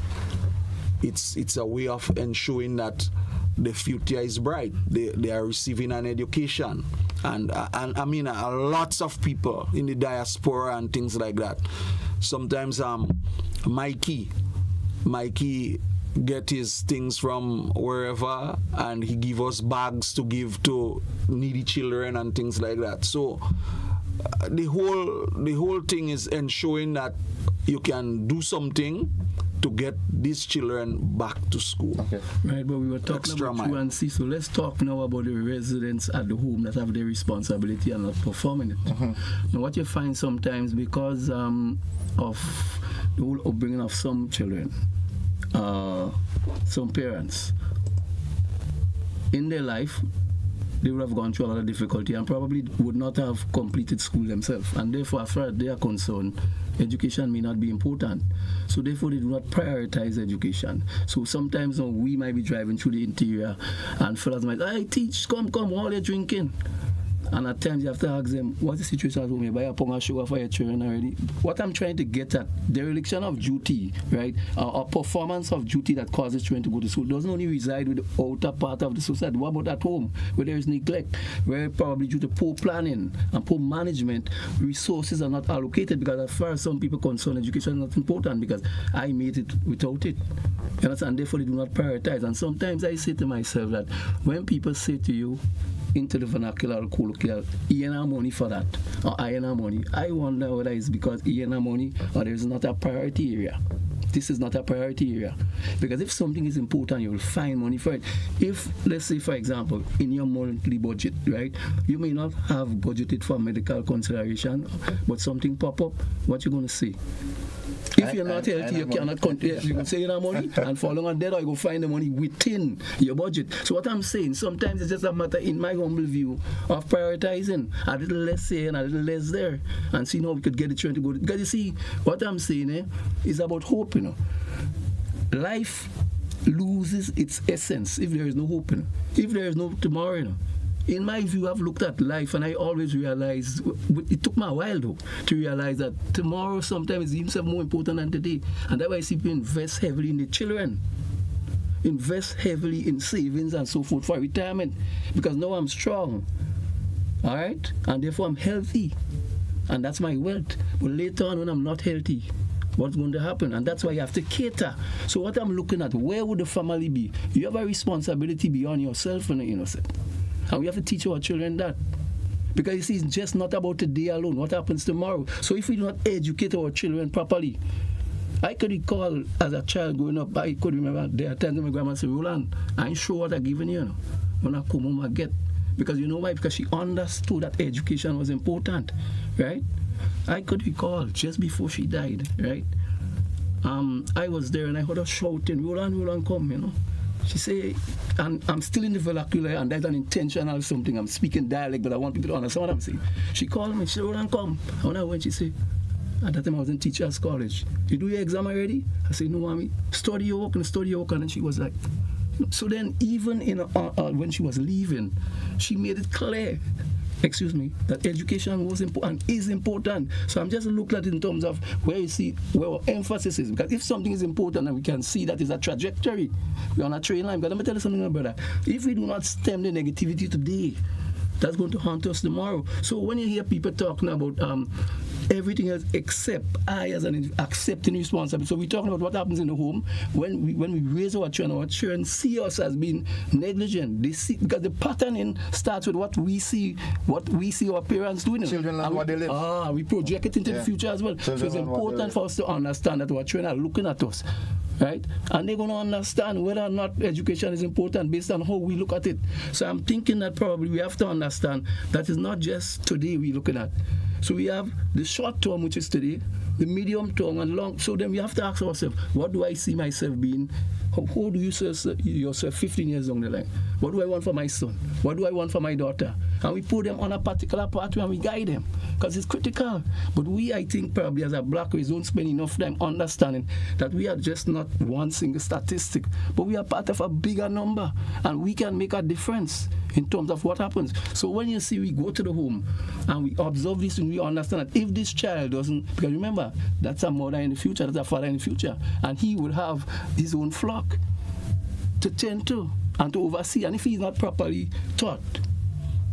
it's a way of ensuring that the future is bright. They are receiving an education. And lots of people in the diaspora and things like that. Sometimes Mikey get his things from wherever, and he give us bags to give to needy children and things like that. So the whole thing is ensuring that you can do something to get these children back to school. Okay. Right, but we were talking about Truancy, so let's talk now about the residents at the home that have their responsibility and not performing it. Now, what you find sometimes because of the whole upbringing of some children, some parents, in their life, they would have gone through a lot of difficulty and probably would not have completed school themselves. And therefore, as far as they are concerned, education may not be important. So therefore, they do not prioritize education. So sometimes we might be driving through the interior and fellas might say, hey, teach, come, all you're drinking. And at times you have to ask them, what's the situation at home? You buy a pound of sugar for your children already? What I'm trying to get at, dereliction of duty, right, or performance of duty that causes children to go to school doesn't only reside with the outer part of the society. What about at home, where there is neglect, where probably due to poor planning and poor management, resources are not allocated, because as far as some people concerned, education is not important because I made it without it. You understand? Therefore, they do not prioritize. And sometimes I say to myself that when people say to you, into the vernacular or colloquial, he ain't money for that, or I ain't money. I wonder whether it's because he ain't money or there's not a priority area. This is not a priority area. Because if something is important, you will find money for it. If, let's say, for example, in your monthly budget, right, you may not have budgeted for medical consideration, but something pop up, what you going to say? If you're not healthy, you cannot continue. You can say you have money and fall on dead, or you go find the money within your budget. So what I'm saying, sometimes it's just a matter, in my humble view, of prioritizing a little less here and a little less there, and seeing how we could get the children to go. Because you see, what I'm saying is about hope. Life loses its essence if there is no hope. If there is no tomorrow. In my view, I've looked at life and I always realized, it took me a while though, to realize that tomorrow sometimes is even more important than today. And that's why I see people invest heavily in the children, invest heavily in savings and so forth for retirement, because now I'm strong, all right? And therefore I'm healthy, and that's my wealth. But later on when I'm not healthy, what's going to happen? And that's why you have to cater. So what I'm looking at, where would the family be? You have a responsibility beyond yourself and the innocent. And we have to teach our children that. Because you see, it's just not about today alone. What happens tomorrow? So if we do not educate our children properly, I could recall as a child growing up, I could remember there are times when my grandma said, Roland, I ain't sure what I given you. When I come home, I get. Because you know why? Because she understood that education was important, right? I could recall just before she died, right? I was there and I heard her shouting, Roland, come, She said, and I'm still in the vernacular, and that's an intentional something. I'm speaking dialect, but I want people to understand what I'm saying. She called me, she said, Roland, come. And when I went, she said, at that time I was in teacher's college. You do your exam already? I said, no, mommy. Study your work. And she was like, so then even in when she was leaving, she made it clear, that education was important and is important. So I'm just looking at it in terms of where you see where our emphasis is. Because if something is important and we can see that is a trajectory, we're on a train line. But let me tell you something, brother. If we do not stem the negativity today, that's going to haunt us tomorrow. So when you hear people talking about everything else except I as an accepting responsibility. So we're talking about what happens in the home when we raise our children see us as being negligent. They see, because the patterning starts with what we see our parents doing. Children learn what they live. We project it into the future as well. So it's important for us to understand that our children are looking at us. Right? And they're going to understand whether or not education is important based on how we look at it. So I'm thinking that probably we have to understand that it's not just today we're looking at. So we have the short term, which is today, the medium term and long. So then we have to ask ourselves, what do I see myself being? How do you see yourself 15 years down the line? What do I want for my son? What do I want for my daughter? And we put them on a particular pathway and we guide them because it's critical. But we, I think, probably as a black race, don't spend enough time understanding that we are just not one single statistic, but we are part of a bigger number and we can make a difference in terms of what happens. So when you see we go to the home and we observe this and we understand that if this child doesn't, because remember, that's a mother in the future, that's a father in the future, and he will have his own flock to tend to and to oversee. And if he's not properly taught,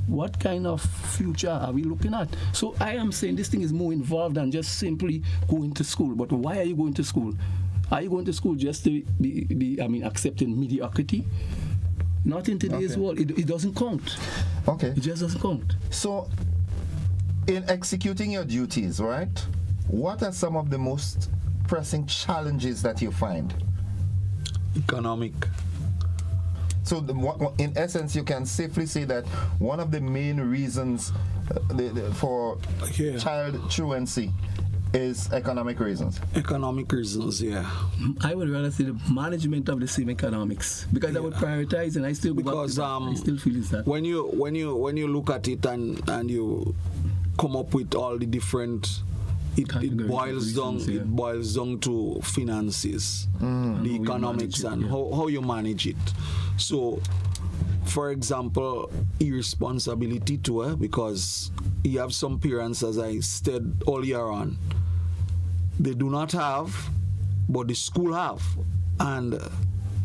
what kind of future are we looking at? So I am saying this thing is more involved than just simply going to school. But why are you going to school? Are you going to school just to be accepting mediocrity? Not in today's world. It doesn't count. Okay. It just doesn't count. So in executing your duties, right, what are some of the most pressing challenges that you find? Economic. So in essence, you can safely say that one of the main reasons for child truancy is economic reasons. Economic reasons, yeah. I would rather say the management of the same economics, because I would prioritize, and I still go back to that. I still feel it's that. When you look at it and you come up with all the different, it boils down to finances, the economics, and how you manage it. So, for example, irresponsibility too, because you have some parents, as I said earlier on, they do not have, but the school have. And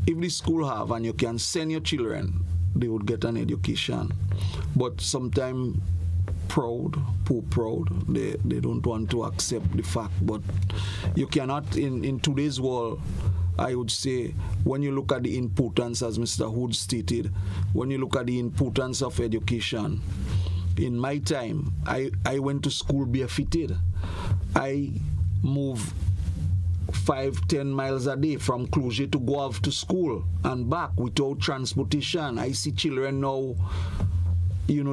if the school have and you can send your children, they would get an education. But sometimes proud, they don't want to accept the fact. But you cannot, in today's world, I would say, when you look at the importance, as Mr. Hood stated, when you look at the importance of education, in my time, I went to school barefooted. I moved 5-10 miles a day from Cloutier to go off to school and back without transportation. I see children now,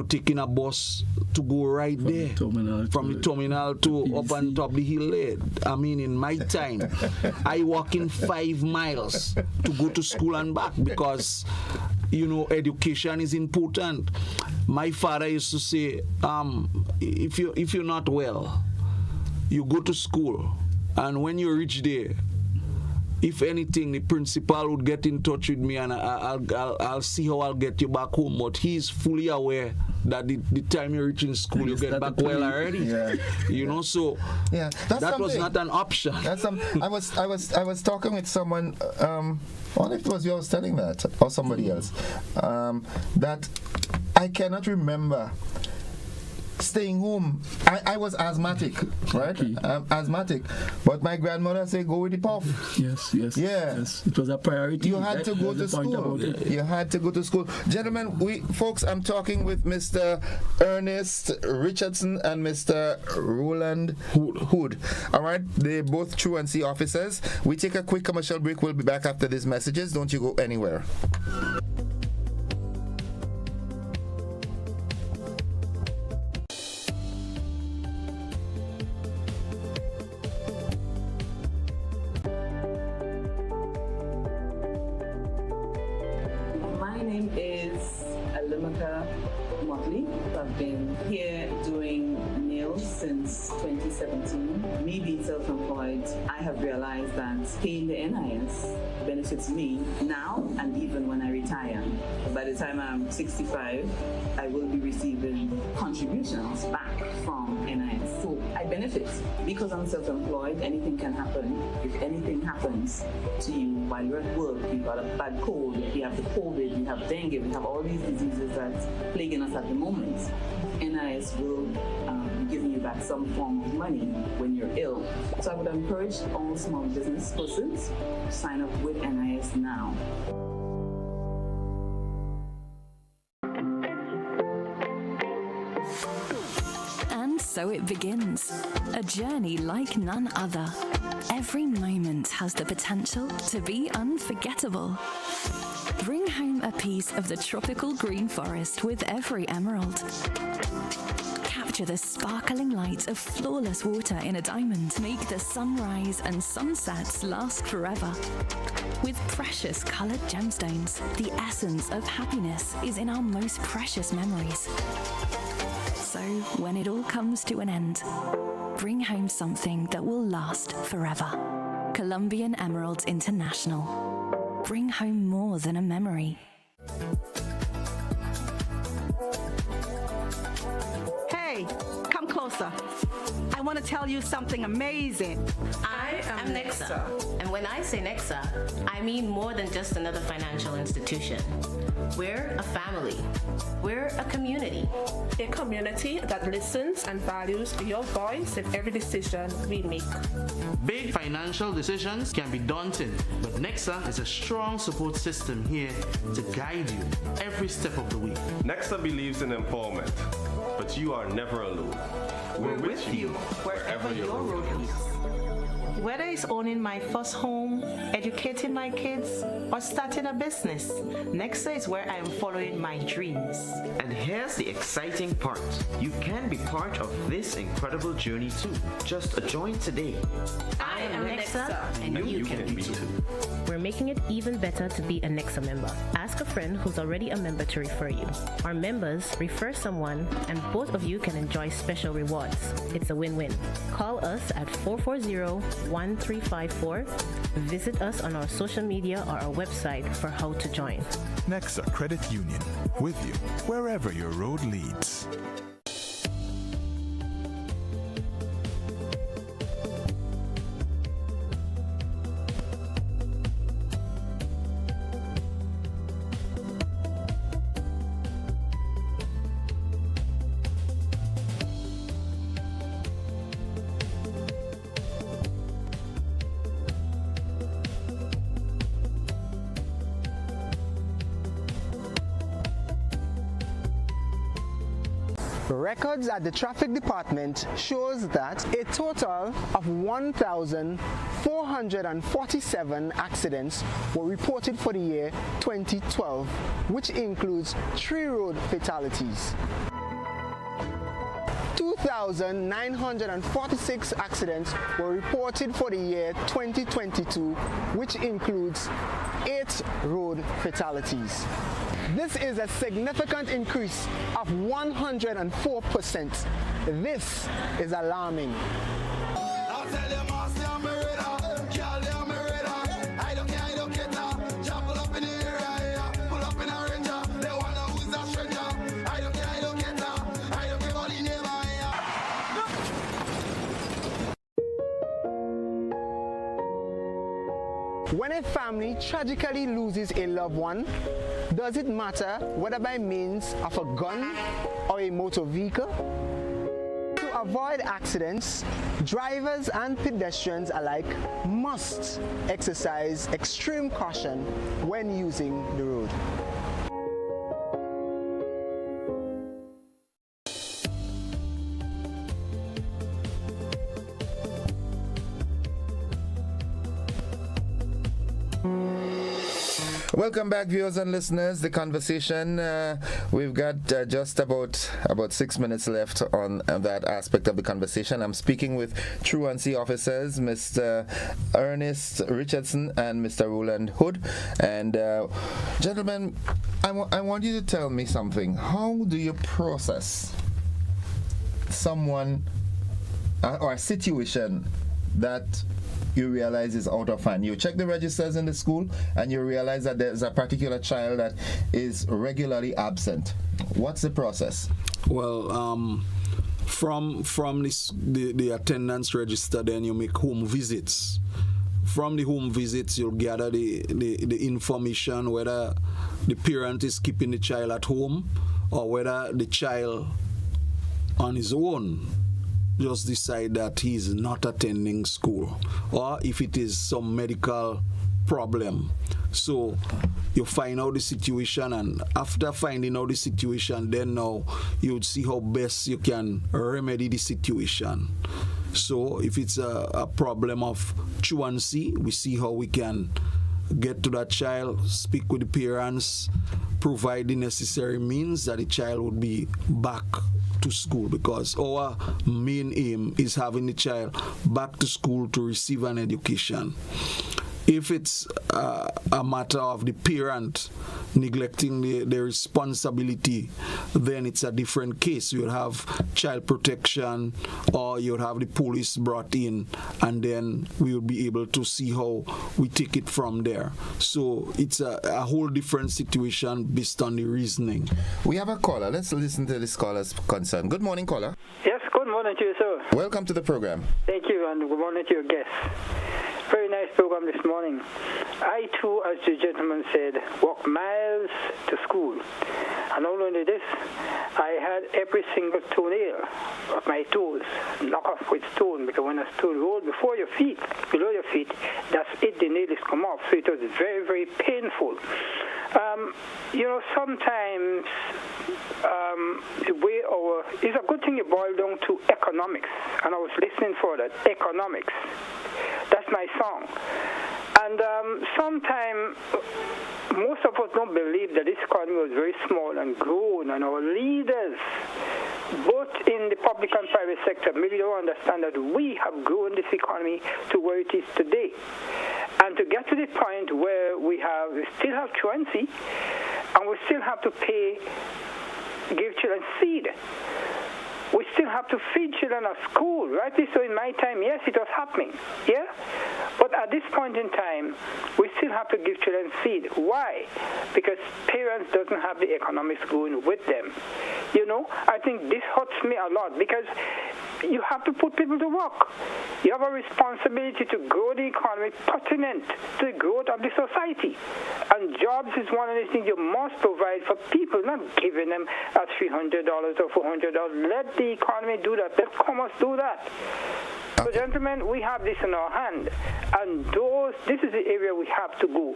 taking a bus to go right there from the terminal to up on top the hill there. I mean, in my time, I walk in 5 miles to go to school and back because, education is important. My father used to say, if you're not well, you go to school, and when you reach there, if anything, the principal would get in touch with me, and I'll see how I'll get you back home. But he's fully aware that the time you reach in school, you get back well already. Yeah. So that was not an option. I was talking with someone. I wonder if it was you I was telling that, or somebody else, that I cannot remember staying home. I was asthmatic, right? Asthmatic, but my grandmother said, "Go with the puff." Yes. It was a priority. You had to go to school. You had to go to school, gentlemen. Folks, I'm talking with Mr. Ernest Richardson and Mr. Roland Hood. All right, they're both truancy officers. We take a quick commercial break. We'll be back after these messages. Don't you go anywhere. I've been here doing nails since 2017. Me being self-employed, I have realized that paying the NIS benefits me now and even when I retire. By the time I'm 65, I will be receiving contributions back from NIS. So I benefit because I'm self-employed. Anything can happen. If anything happens to you while you're at work, you've got a bad cold, you have the COVID, you have dengue, we have all these diseases that's plaguing us at the moment. NIS will be giving you back some form of money when you're ill. So I would encourage all small business persons to sign up with NIS now. And so it begins, a journey like none other. Every moment has the potential to be unforgettable. Bring home a piece of the tropical green forest with every emerald. Capture the sparkling light of flawless water in a diamond. Make the sunrise and sunsets last forever. With precious colored gemstones, the essence of happiness is in our most precious memories. So when it all comes to an end, bring home something that will last forever. Colombian Emeralds International. Bring home more than a memory. Hey, come closer. I want to tell you something amazing. I am Nexa. And when I say Nexa, I mean more than just another financial institution. We're a family. We're a community. A community that listens and values your voice in every decision we make. Big financial decisions can be daunting, but Nexa is a strong support system here to guide you every step of the way. Nexa believes in empowerment, but you are never alone. We're with you wherever your road leads. Whether it's owning my first home, educating my kids, or starting a business, Nexa is where I am following my dreams. And here's the exciting part. You can be part of this incredible journey too. Just join today. I am Nexa, and you can be too. We're making it even better to be a Nexa member. Ask a friend who's already a member to refer you. Our members refer someone, and both of you can enjoy special rewards. It's a win-win. Call us at 440-1354. Visit us on our social media or our website for how to join. Nexa Credit Union, with you wherever your road leads. Records at the traffic department shows that a total of 1,447 accidents were reported for the year 2012, which includes 3 road fatalities. 2,946 accidents were reported for the year 2022, which includes 8 road fatalities. This is a significant increase of 104%. This is alarming. When a family tragically loses a loved one, does it matter whether by means of a gun or a motor vehicle? To avoid accidents, drivers and pedestrians alike must exercise extreme caution when using the road. Welcome back, viewers and listeners. The conversation, we've got just about 6 minutes left on that aspect of the conversation. I'm speaking with Truancy officers, Mr. Ernest Richardson and Mr. Roland Hood. And gentlemen, I want you to tell me something. How do you process someone or a situation that you realize is out of hand? You check the registers in the school and you realize that there's a particular child that is regularly absent. What's the process? Well, from the attendance register, then you make home visits. From the home visits, you'll gather the information whether the parent is keeping the child at home or whether the child on his own just decide that he's not attending school, or if it is some medical problem. So you find out the situation, and after finding out the situation, then now you would see how best you can remedy the situation. So if it's a problem of truancy, we see how we can get to that child, speak with the parents, provide the necessary means that the child would be back to school, because our main aim is having the child back to school to receive an education. If it's a matter of the parent neglecting their responsibility, then it's a different case. You'll have child protection, or you'll have the police brought in, and then we will be able to see how we take it from there. So it's a whole different situation based on the reasoning. We have a caller. Let's listen to this caller's concern. Good morning, caller. Yes, good morning to you, sir. Welcome to the program. Thank you, and good morning to your guests. Very nice program this morning. I too, as the gentleman said, walk miles to school. And not only this, I had every single toenail of my toes knocked off with stone, because when a stone rolled before your feet, below your feet, that's it, the nail is come off. So it was very, very painful. Sometimes it's a good thing you boil down to economics, and I was listening for that, economics. That's my song. And sometimes most of us don't believe that this economy was very small and grown, and our leaders, both in the public and private sector, maybe don't understand that we have grown this economy to where it is today. And to get to the point where we still have truancy, and we still have to give children seed. We still have to feed children at school, rightly so. In my time, yes, it was happening, yeah? But at this point in time, we still have to give children seed. Why? Because parents doesn't have the economics going with them. I think this hurts me a lot because you have to put people to work. You have a responsibility to grow the economy pertinent to the growth of the society. And jobs is one of the things you must provide for people, not giving them at $300 or $400. Let the economy do that. Let commerce do that. So, gentlemen, we have this in our hand, and this is the area we have to go.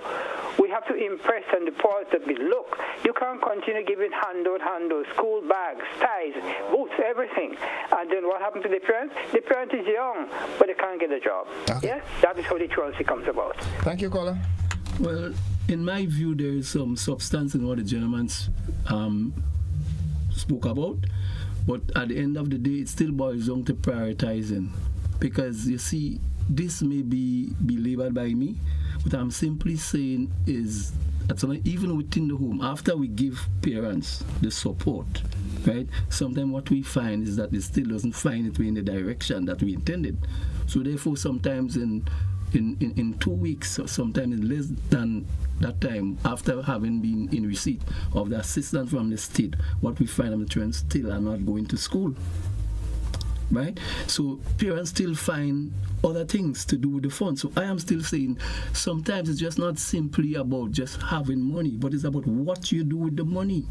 We have to impress on the poor that we look. You can't continue giving handouts, school bags, ties, boots, everything. And then what happens to the parents? The parent is young, but they can't get a job. Okay. Yeah, that is how the truancy comes about. Thank you, caller. Well, in my view, there is some substance in what the gentleman spoke about, but at the end of the day, it still boils down to prioritizing. Because you see, this may be belabored by me, but I'm simply saying is that even within the home, after we give parents the support, right, sometimes what we find is that it still doesn't find its way in the direction that we intended. So therefore, sometimes in 2 weeks, or sometimes less than that time, after having been in receipt of the assistance from the state, what we find on the children still are not going to school. Right? So parents still find other things to do with the funds. So I am still saying sometimes it's just not simply about just having money, but it's about what you do with the money.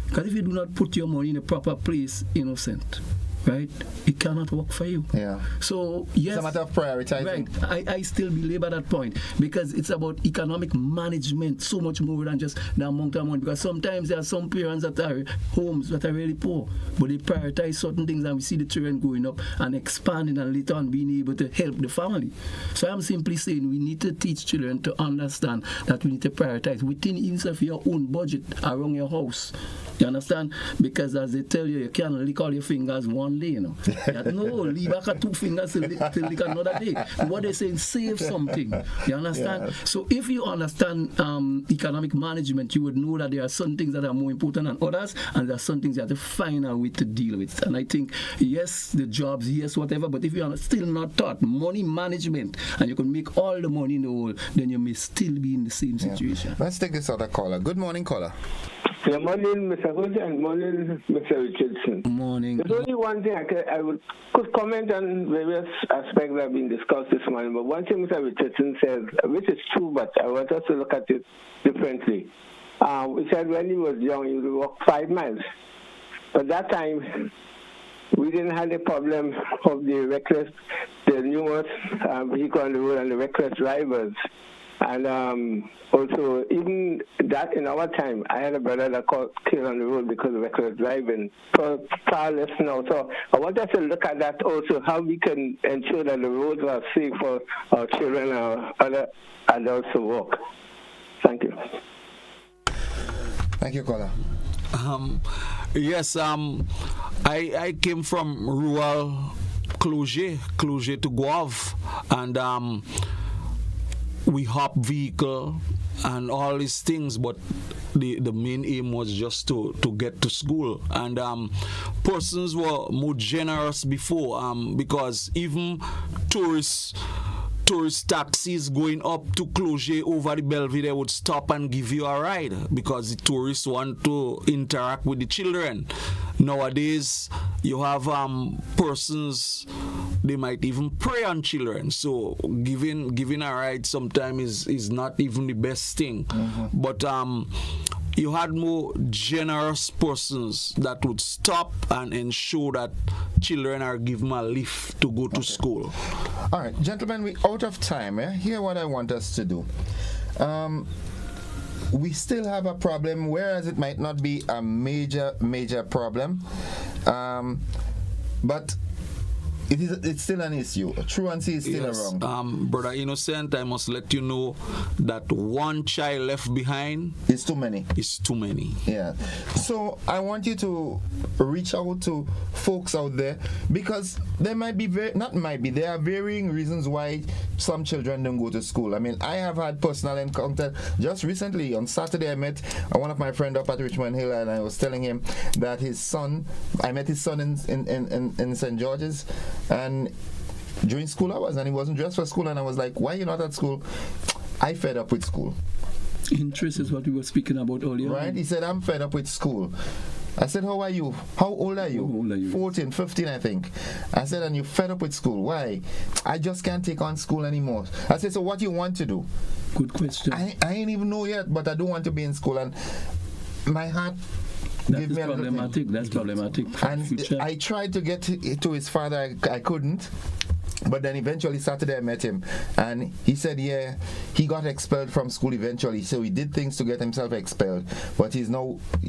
Because if you do not put your money in a proper place, innocent, right, it cannot work for you. Yeah. So yes, it's a matter of prioritizing. Right. I still belabor that point because it's about economic management so much more than just the amount of money. Because sometimes there are some parents that are homes that are really poor, but they prioritize certain things, and we see the children growing up and expanding and later on being able to help the family. So I'm simply saying we need to teach children to understand that we need to prioritize within even of your own budget around your house. You understand? Because as they tell you, you can't lick all your fingers one day, No, leave back 2 fingers till lick another day. What they're saying, save something. You understand? Yeah. So if you understand economic management, you would know that there are some things that are more important than others, and there are some things you have to find a way to deal with. And I think, yes, the jobs, yes, whatever, but if you are still not taught money management, and you can make all the money in the world, then you may still be in the same situation. Let's take this other caller. Good morning, caller. Good morning, Mr. Hood, and morning, Mr. Richardson. Morning. There's only one thing I could comment on various aspects that have been discussed this morning, but one thing Mr. Richardson said, which is true, but I want us to look at it differently. He said when he was young, he would walk 5 miles. But that time, we didn't have the problem of the numerous vehicles on the road and the reckless drivers. And also, even that in our time, I had a brother that got killed on the road because of reckless driving. Far less now. So I want us to look at that also, how we can ensure that the roads are safe for our children and other adults to walk. Thank you. Thank you, caller. Yes, I came from rural Cloget to Guave, and we hop vehicle and all these things, but the main aim was just to get to school. And persons were more generous before, because even tourist taxis going up to Cloget over the Belvedere would stop and give you a ride because the tourists want to interact with the children. Nowadays, you have persons, they might even prey on children. So giving a ride sometimes is not even the best thing. Mm-hmm. But you had more generous persons that would stop and ensure that children are given a lift to go to school. All right, gentlemen, we're out of time. Here what I want us to do. we still have a problem, whereas it might not be a major problem, but it's still an issue. Truancy is still around. Brother Innocent, I must let you know that one child left behind is too many. Yeah. So I want you to reach out to folks out there, because there are varying reasons why some children don't go to school. I mean, I have had personal encounter just recently. On Saturday, I met one of my friends up at Richmond Hill, and I was telling him that I met his son in St. George's, and during school hours, and he wasn't dressed for school, and I was like, why are you not at school? I fed up with school. Interest is what we were speaking about earlier. Right? He said, I'm fed up with school. I said, how are you? How old are you? 14, 15, I think. I said, and you fed up with school. Why? I just can't take on school anymore. I said, so what do you want to do? Good question. I ain't even know yet, but I don't want to be in school. And my heart... That's problematic. And I tried to get to his father. I couldn't. But then eventually Saturday I met him, and he said, yeah, he got expelled from school eventually. So he did things to get himself expelled. But he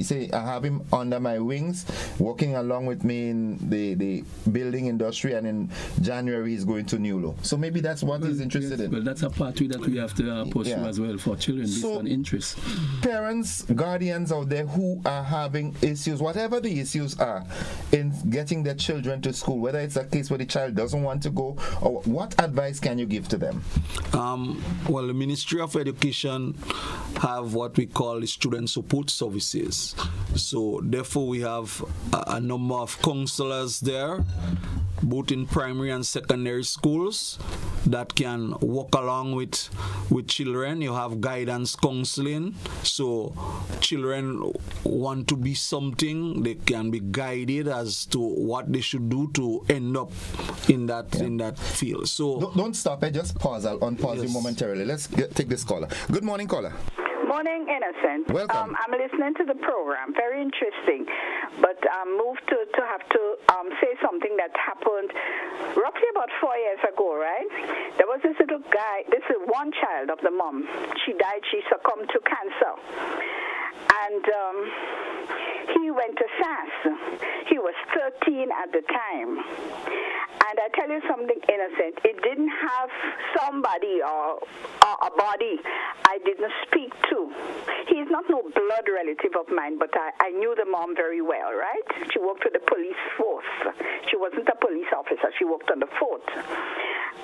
say, I have him under my wings, working along with me in the building industry, and in January he's going to Newlo. So maybe that's what he's interested in. Well, that's a pathway that we have to pursue as well for children based on interest. Parents, guardians out there who are having issues, whatever the issues are, in getting their children to school, whether it's a case where the child doesn't want to go, or what advice can you give to them? Well, the Ministry of Education have what we call the student support services. So therefore we have a number of counselors there, both in primary and secondary schools, that can walk along with children. You have guidance counseling. So children want to be something, they can be guided as to what they should do to end up in that field. So don't stop it, just pause. I'll unpause you momentarily. Let's take this caller. Good morning, caller. Morning, Innocent. Welcome. I'm listening to the program. Very interesting. But I'm moved to have to say something that happened roughly about 4 years ago, right? There was this little guy, this is one child of the mom. She died, she succumbed to cancer. And he went to SAS. He was 13 at the time. And I tell you something, Innocent, it didn't have somebody or a body I didn't speak to. He's not no blood relative of mine, but I knew the mom very well, right? She worked with the police force. She wasn't a police officer. She worked on the fort.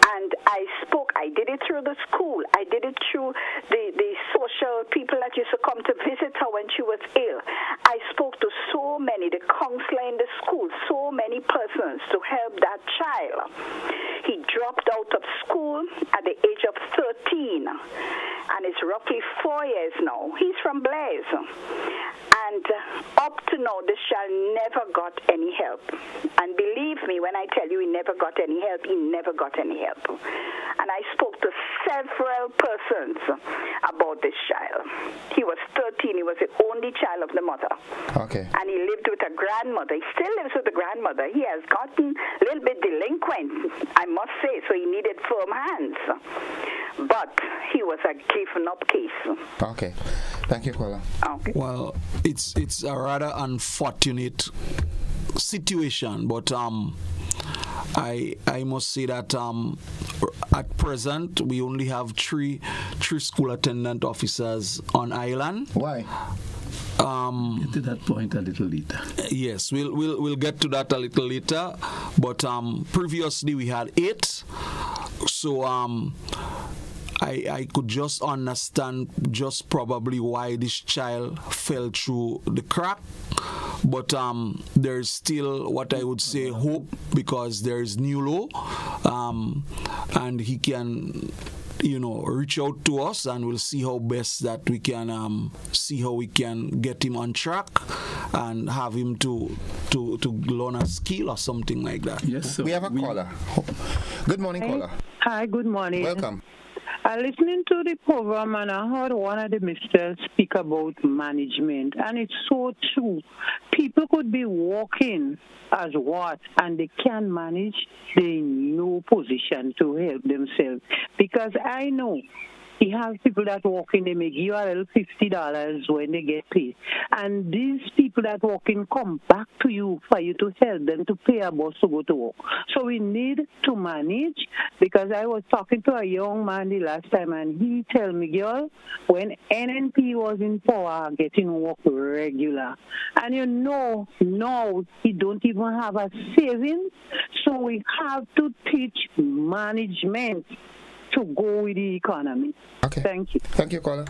And I spoke. I did it through the school. I did it through the social people that used to come to visit her when she was ill. I spoke to so many, the counselor in the school, so many persons to help that child. He dropped out of school at the age of 13, and it's roughly 4 years now. He's from Blaise. And up to now, this child never got any help. And believe me when I tell you he never got any help, he never got any help. And I spoke to several persons about this child. He was 13. He was the only child of the mother. Okay. And he lived with a grandmother. He still lives with a grandmother. He has gotten a little bit delinquent, I must say, so he needed firm hands. But he was a given up case. Okay. Thank you, caller. Okay. Well, it's a rather unfortunate situation, but I must say that at present we only have three school attendant officers on island. Why? Get to that point a little later. Yes, we'll get to that a little later. But previously we had 8. So I could just understand just probably why this child fell through the crack. But there's still what I would say hope, because there's Newlo, and he can reach out to us, and we'll see how best that we can see how we can get him on track and have him to learn a skill or something like that. Yes, sir. We have a caller. Good morning, caller. Hi, good morning. Welcome. I listening to the program and I heard one of the ministers speak about management, and it's so true. People could be working as what, and they can't manage. They're in no position to help themselves, because I know He has people that walk in, they may give you a little $50 when they get paid. And these people that walk in come back to you for you to help them to pay a bus to go to work. So we need to manage, because I was talking to a young man the last time and he tell me, girl, when NNP was in power, getting work regular. And you know, now he don't even have a savings. So we have to teach management to go with the economy. Okay. Thank you. Thank you, caller.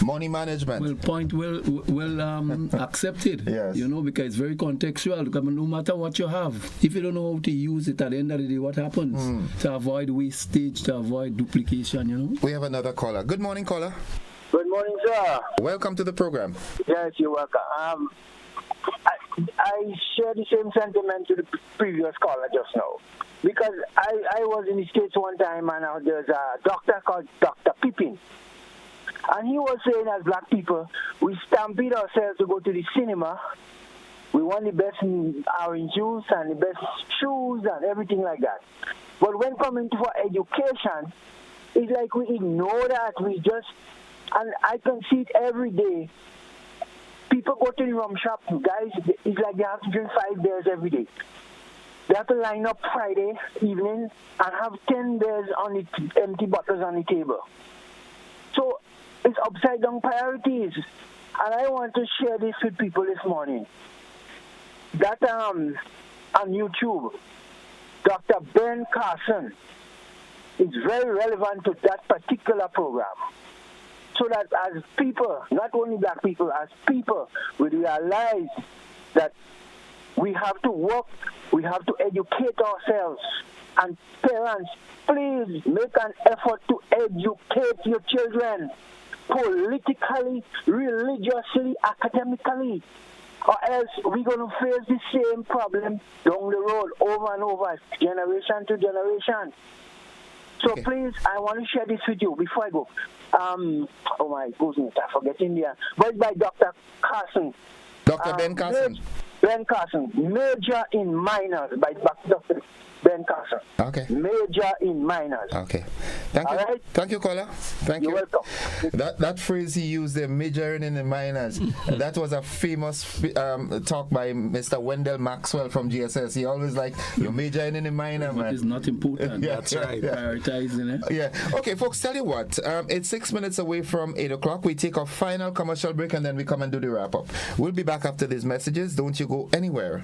Money management. Well, point well accepted. Yes. You know, because it's very contextual. Because no matter what you have, if you don't know how to use it, at the end of the day, what happens? To avoid wastage, to avoid duplication, you know. We have another caller. Good morning, caller. Good morning, sir. Welcome to the program. Yes, you're welcome. I share the same sentiment to the previous caller just now. Because I was in the States one time and there's a doctor called Dr. Pippin. And he was saying, as black people, we stampede ourselves to go to the cinema. We want the best orange juice and the best shoes and everything like that. But when coming to for education, it's like we ignore that. And I can see it every day. People go to the rum shop, guys, it's like they have to drink 5 beers every day. They have to line up Friday evening and have 10 beers on the empty bottles on the table. So it's upside down priorities. And I want to share this with people this morning. That on YouTube, Dr. Ben Carson is very relevant to that particular program. So that as people, not only black people, as people, we realize that we have to work, we have to educate ourselves. And parents, please make an effort to educate your children politically, religiously, academically. Or else we're going to face the same problem down the road over and over, generation to generation. So please, I want to share this with you before I go. Oh my goodness, I forget India. But it's by Dr. Carson. Dr. Ben Carson. Ben Carson, major in minors by Dr. Ben Carson. Okay. Major in minors. Okay. Thank you. Right? Thank you, caller. Thank you. You're welcome. That phrase he used, the majoring in the minors, that was a famous talk by Mr. Wendell Maxwell from GSS. He always like, you're majoring in the minor, man. It's not important. Yeah, That's right. Prioritizing it. Yeah. Okay, folks, tell you what. It's 6 minutes away from 8 o'clock. We take our final commercial break and then we come and do the wrap up. We'll be back after these messages. Don't you go anywhere.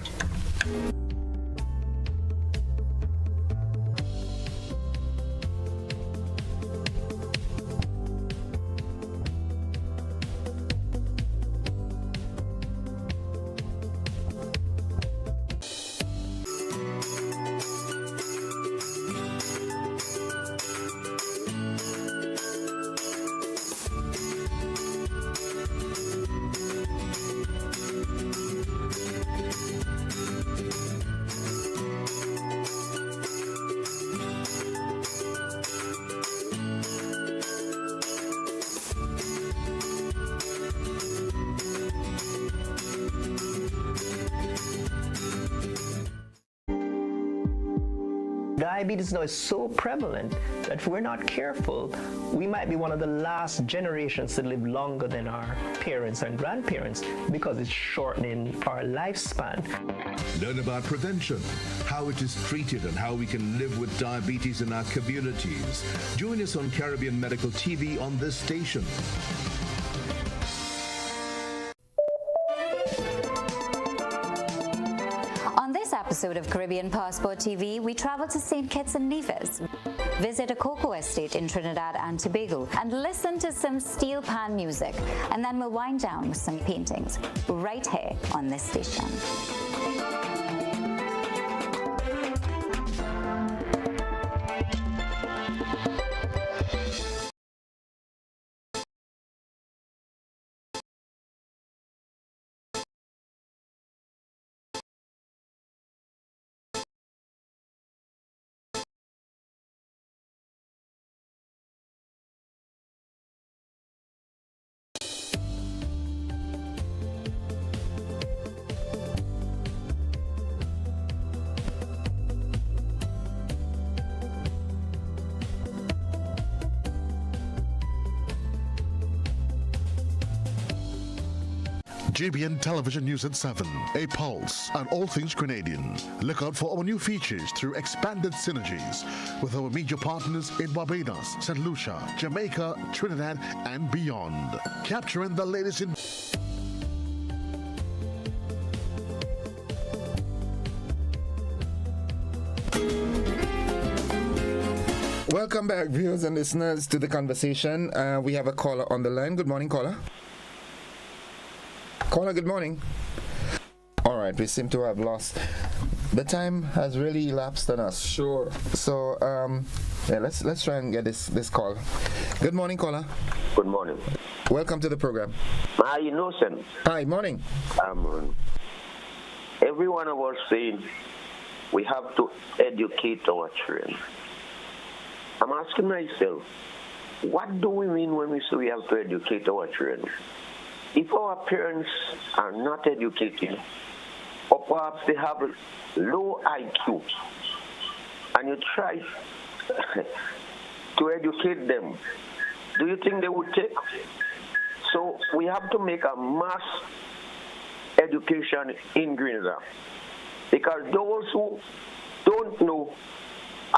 Diabetes now is so prevalent that if we're not careful, we might be one of the last generations to live longer than our parents and grandparents because it's shortening our lifespan. Learn about prevention, how it is treated, and how we can live with diabetes in our communities. Join us on Caribbean Medical TV on this station. Episode of Caribbean Passport TV, we travel to St. Kitts and Nevis, visit a cocoa estate in Trinidad and Tobago, and listen to some steel pan music. And then we'll wind down with some paintings right here on this station. GBN Television News at 7, a pulse on all things Grenadian. Look out for our new features through expanded synergies with our media partners in Barbados, St. Lucia, Jamaica, Trinidad, and beyond. Capturing the latest in... Welcome back, viewers and listeners, to the conversation. We have a caller on the line. Good morning, caller. Caller, good morning. All right, we seem to have lost. The time has really elapsed on us. Sure. So, yeah, let's try and get this call. Good morning, caller. Good morning. Welcome to the program. My innocent. Hi, morning. Every one of us saying we have to educate our children. I'm asking myself, what do we mean when we say we have to educate our children? If our parents are not educated, or perhaps they have low IQ, and you try to educate them, do you think they would take? So we have to make a mass education in Grenada, because those who don't know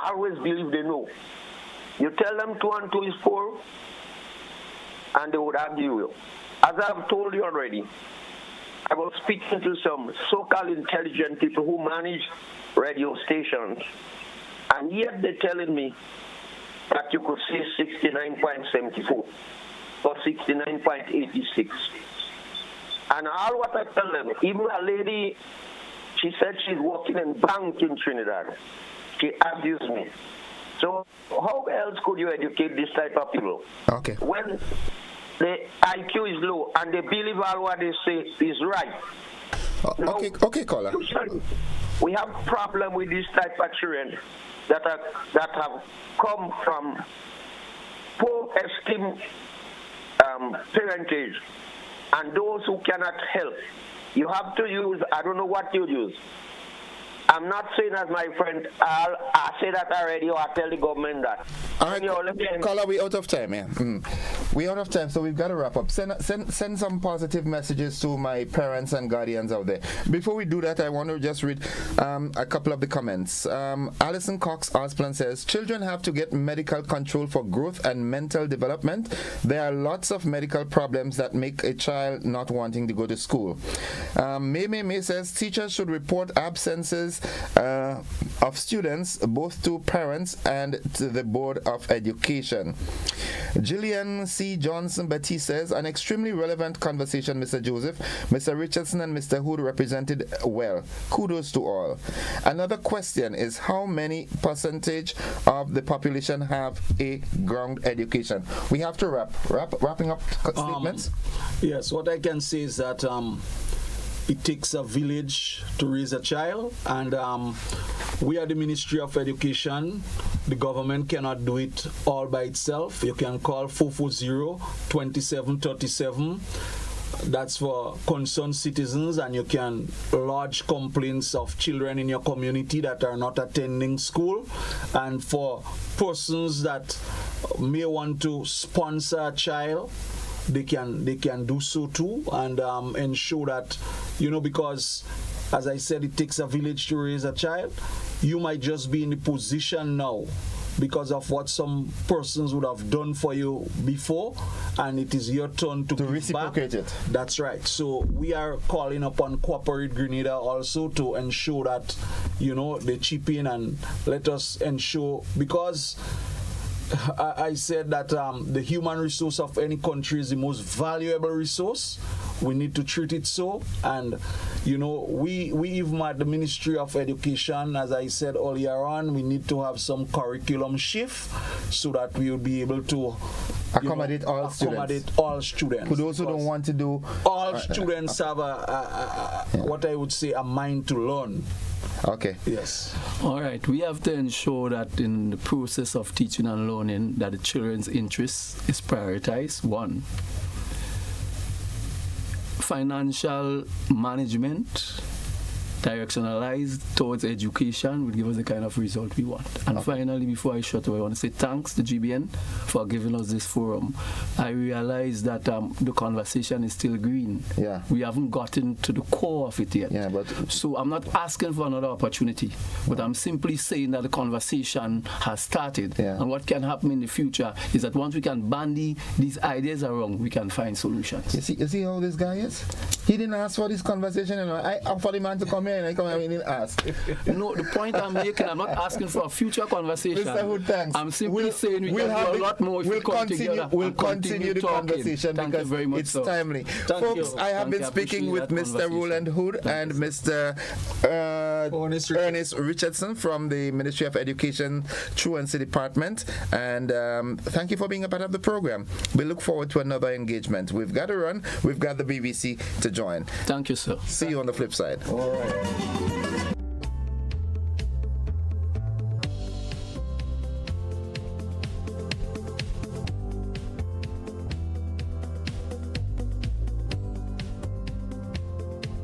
always believe they know. You tell them 2 and 2 is 4, and they would argue you. As I've told you already, I was speaking to some so-called intelligent people who manage radio stations, and yet they're telling me that you could say 69.74 or 69.86. And all what I tell them, even a lady, she said she's working in bank in Trinidad. She abused me. So how else could you educate this type of people? Okay. When the IQ is low and they believe all what they say is right. Okay, caller. We have problem with this type of children that have come from poor esteem parentage, and those who cannot help. You have to use, I don't know what you use. I'm not saying as my friend, I say that already, or I tell the government that. All right, caller, we out of time, yeah. We out of time, so we've got to wrap up. Send some positive messages to my parents and guardians out there. Before we do that, I want to just read a couple of the comments. Alison Cox Asplan says, children have to get medical control for growth and mental development. There are lots of medical problems that make a child not wanting to go to school. May says, teachers should report absences of students both to parents and to the Board of Education. Gillian C. Johnson Betty says, an extremely relevant conversation, Mr. Joseph. Mr. Richardson and Mr. Hood represented well. Kudos to all. Another question is, how many percentage of the population have a ground education? We have to wrapping up statements. Yes, what I can say is that it takes a village to raise a child, and we are the Ministry of Education. The government cannot do it all by itself. You can call 440-2737. That's for concerned citizens, and you can lodge complaints of children in your community that are not attending school. And for persons that may want to sponsor a child, they can do so too, and ensure that, because as I said, it takes a village to raise a child. You might just be in the position now because of what some persons would have done for you before, and it is your turn to reciprocate it. That's right. So we are calling upon Corporate Grenada also to ensure that they chip in and let us ensure, because I said that the human resource of any country is the most valuable resource. We need to treat it so, and we even at the Ministry of Education, as I said earlier on, we need to have some curriculum shift so that we will be able to accommodate all students. For those who don't want to do, all students have what I would say, a mind to learn. Okay. Yes. All right. We have to ensure that in the process of teaching and learning, that the children's interest is prioritized. 1. Financial management directionalized towards education would give us the kind of result we want. And finally, before I shut up, I want to say thanks to GBN for giving us this forum. I realize that the conversation is still green. Yeah. We haven't gotten to the core of it yet. Yeah, but so I'm not asking for another opportunity, but I'm simply saying that the conversation has started. Yeah. And what can happen in the future is that once we can bandy these ideas around, we can find solutions. You see how this guy is? He didn't ask for this conversation. I offered the man to come here and I come here and he didn't ask. No, the point I'm making, I'm not asking for a future conversation. Mr. Hood, thanks. I'm simply saying we can do a lot more if we come together. We'll continue the conversation because very much it's so. timely. Folks, I have been speaking with Mr. Roland Hood and Mr. Ernest Richardson from the Ministry of Education, Truancy Department. And thank you for being a part of the program. We look forward to another engagement. We've got to run. We've got the BBC to join. Thank you, sir. See you on the flip side. All right.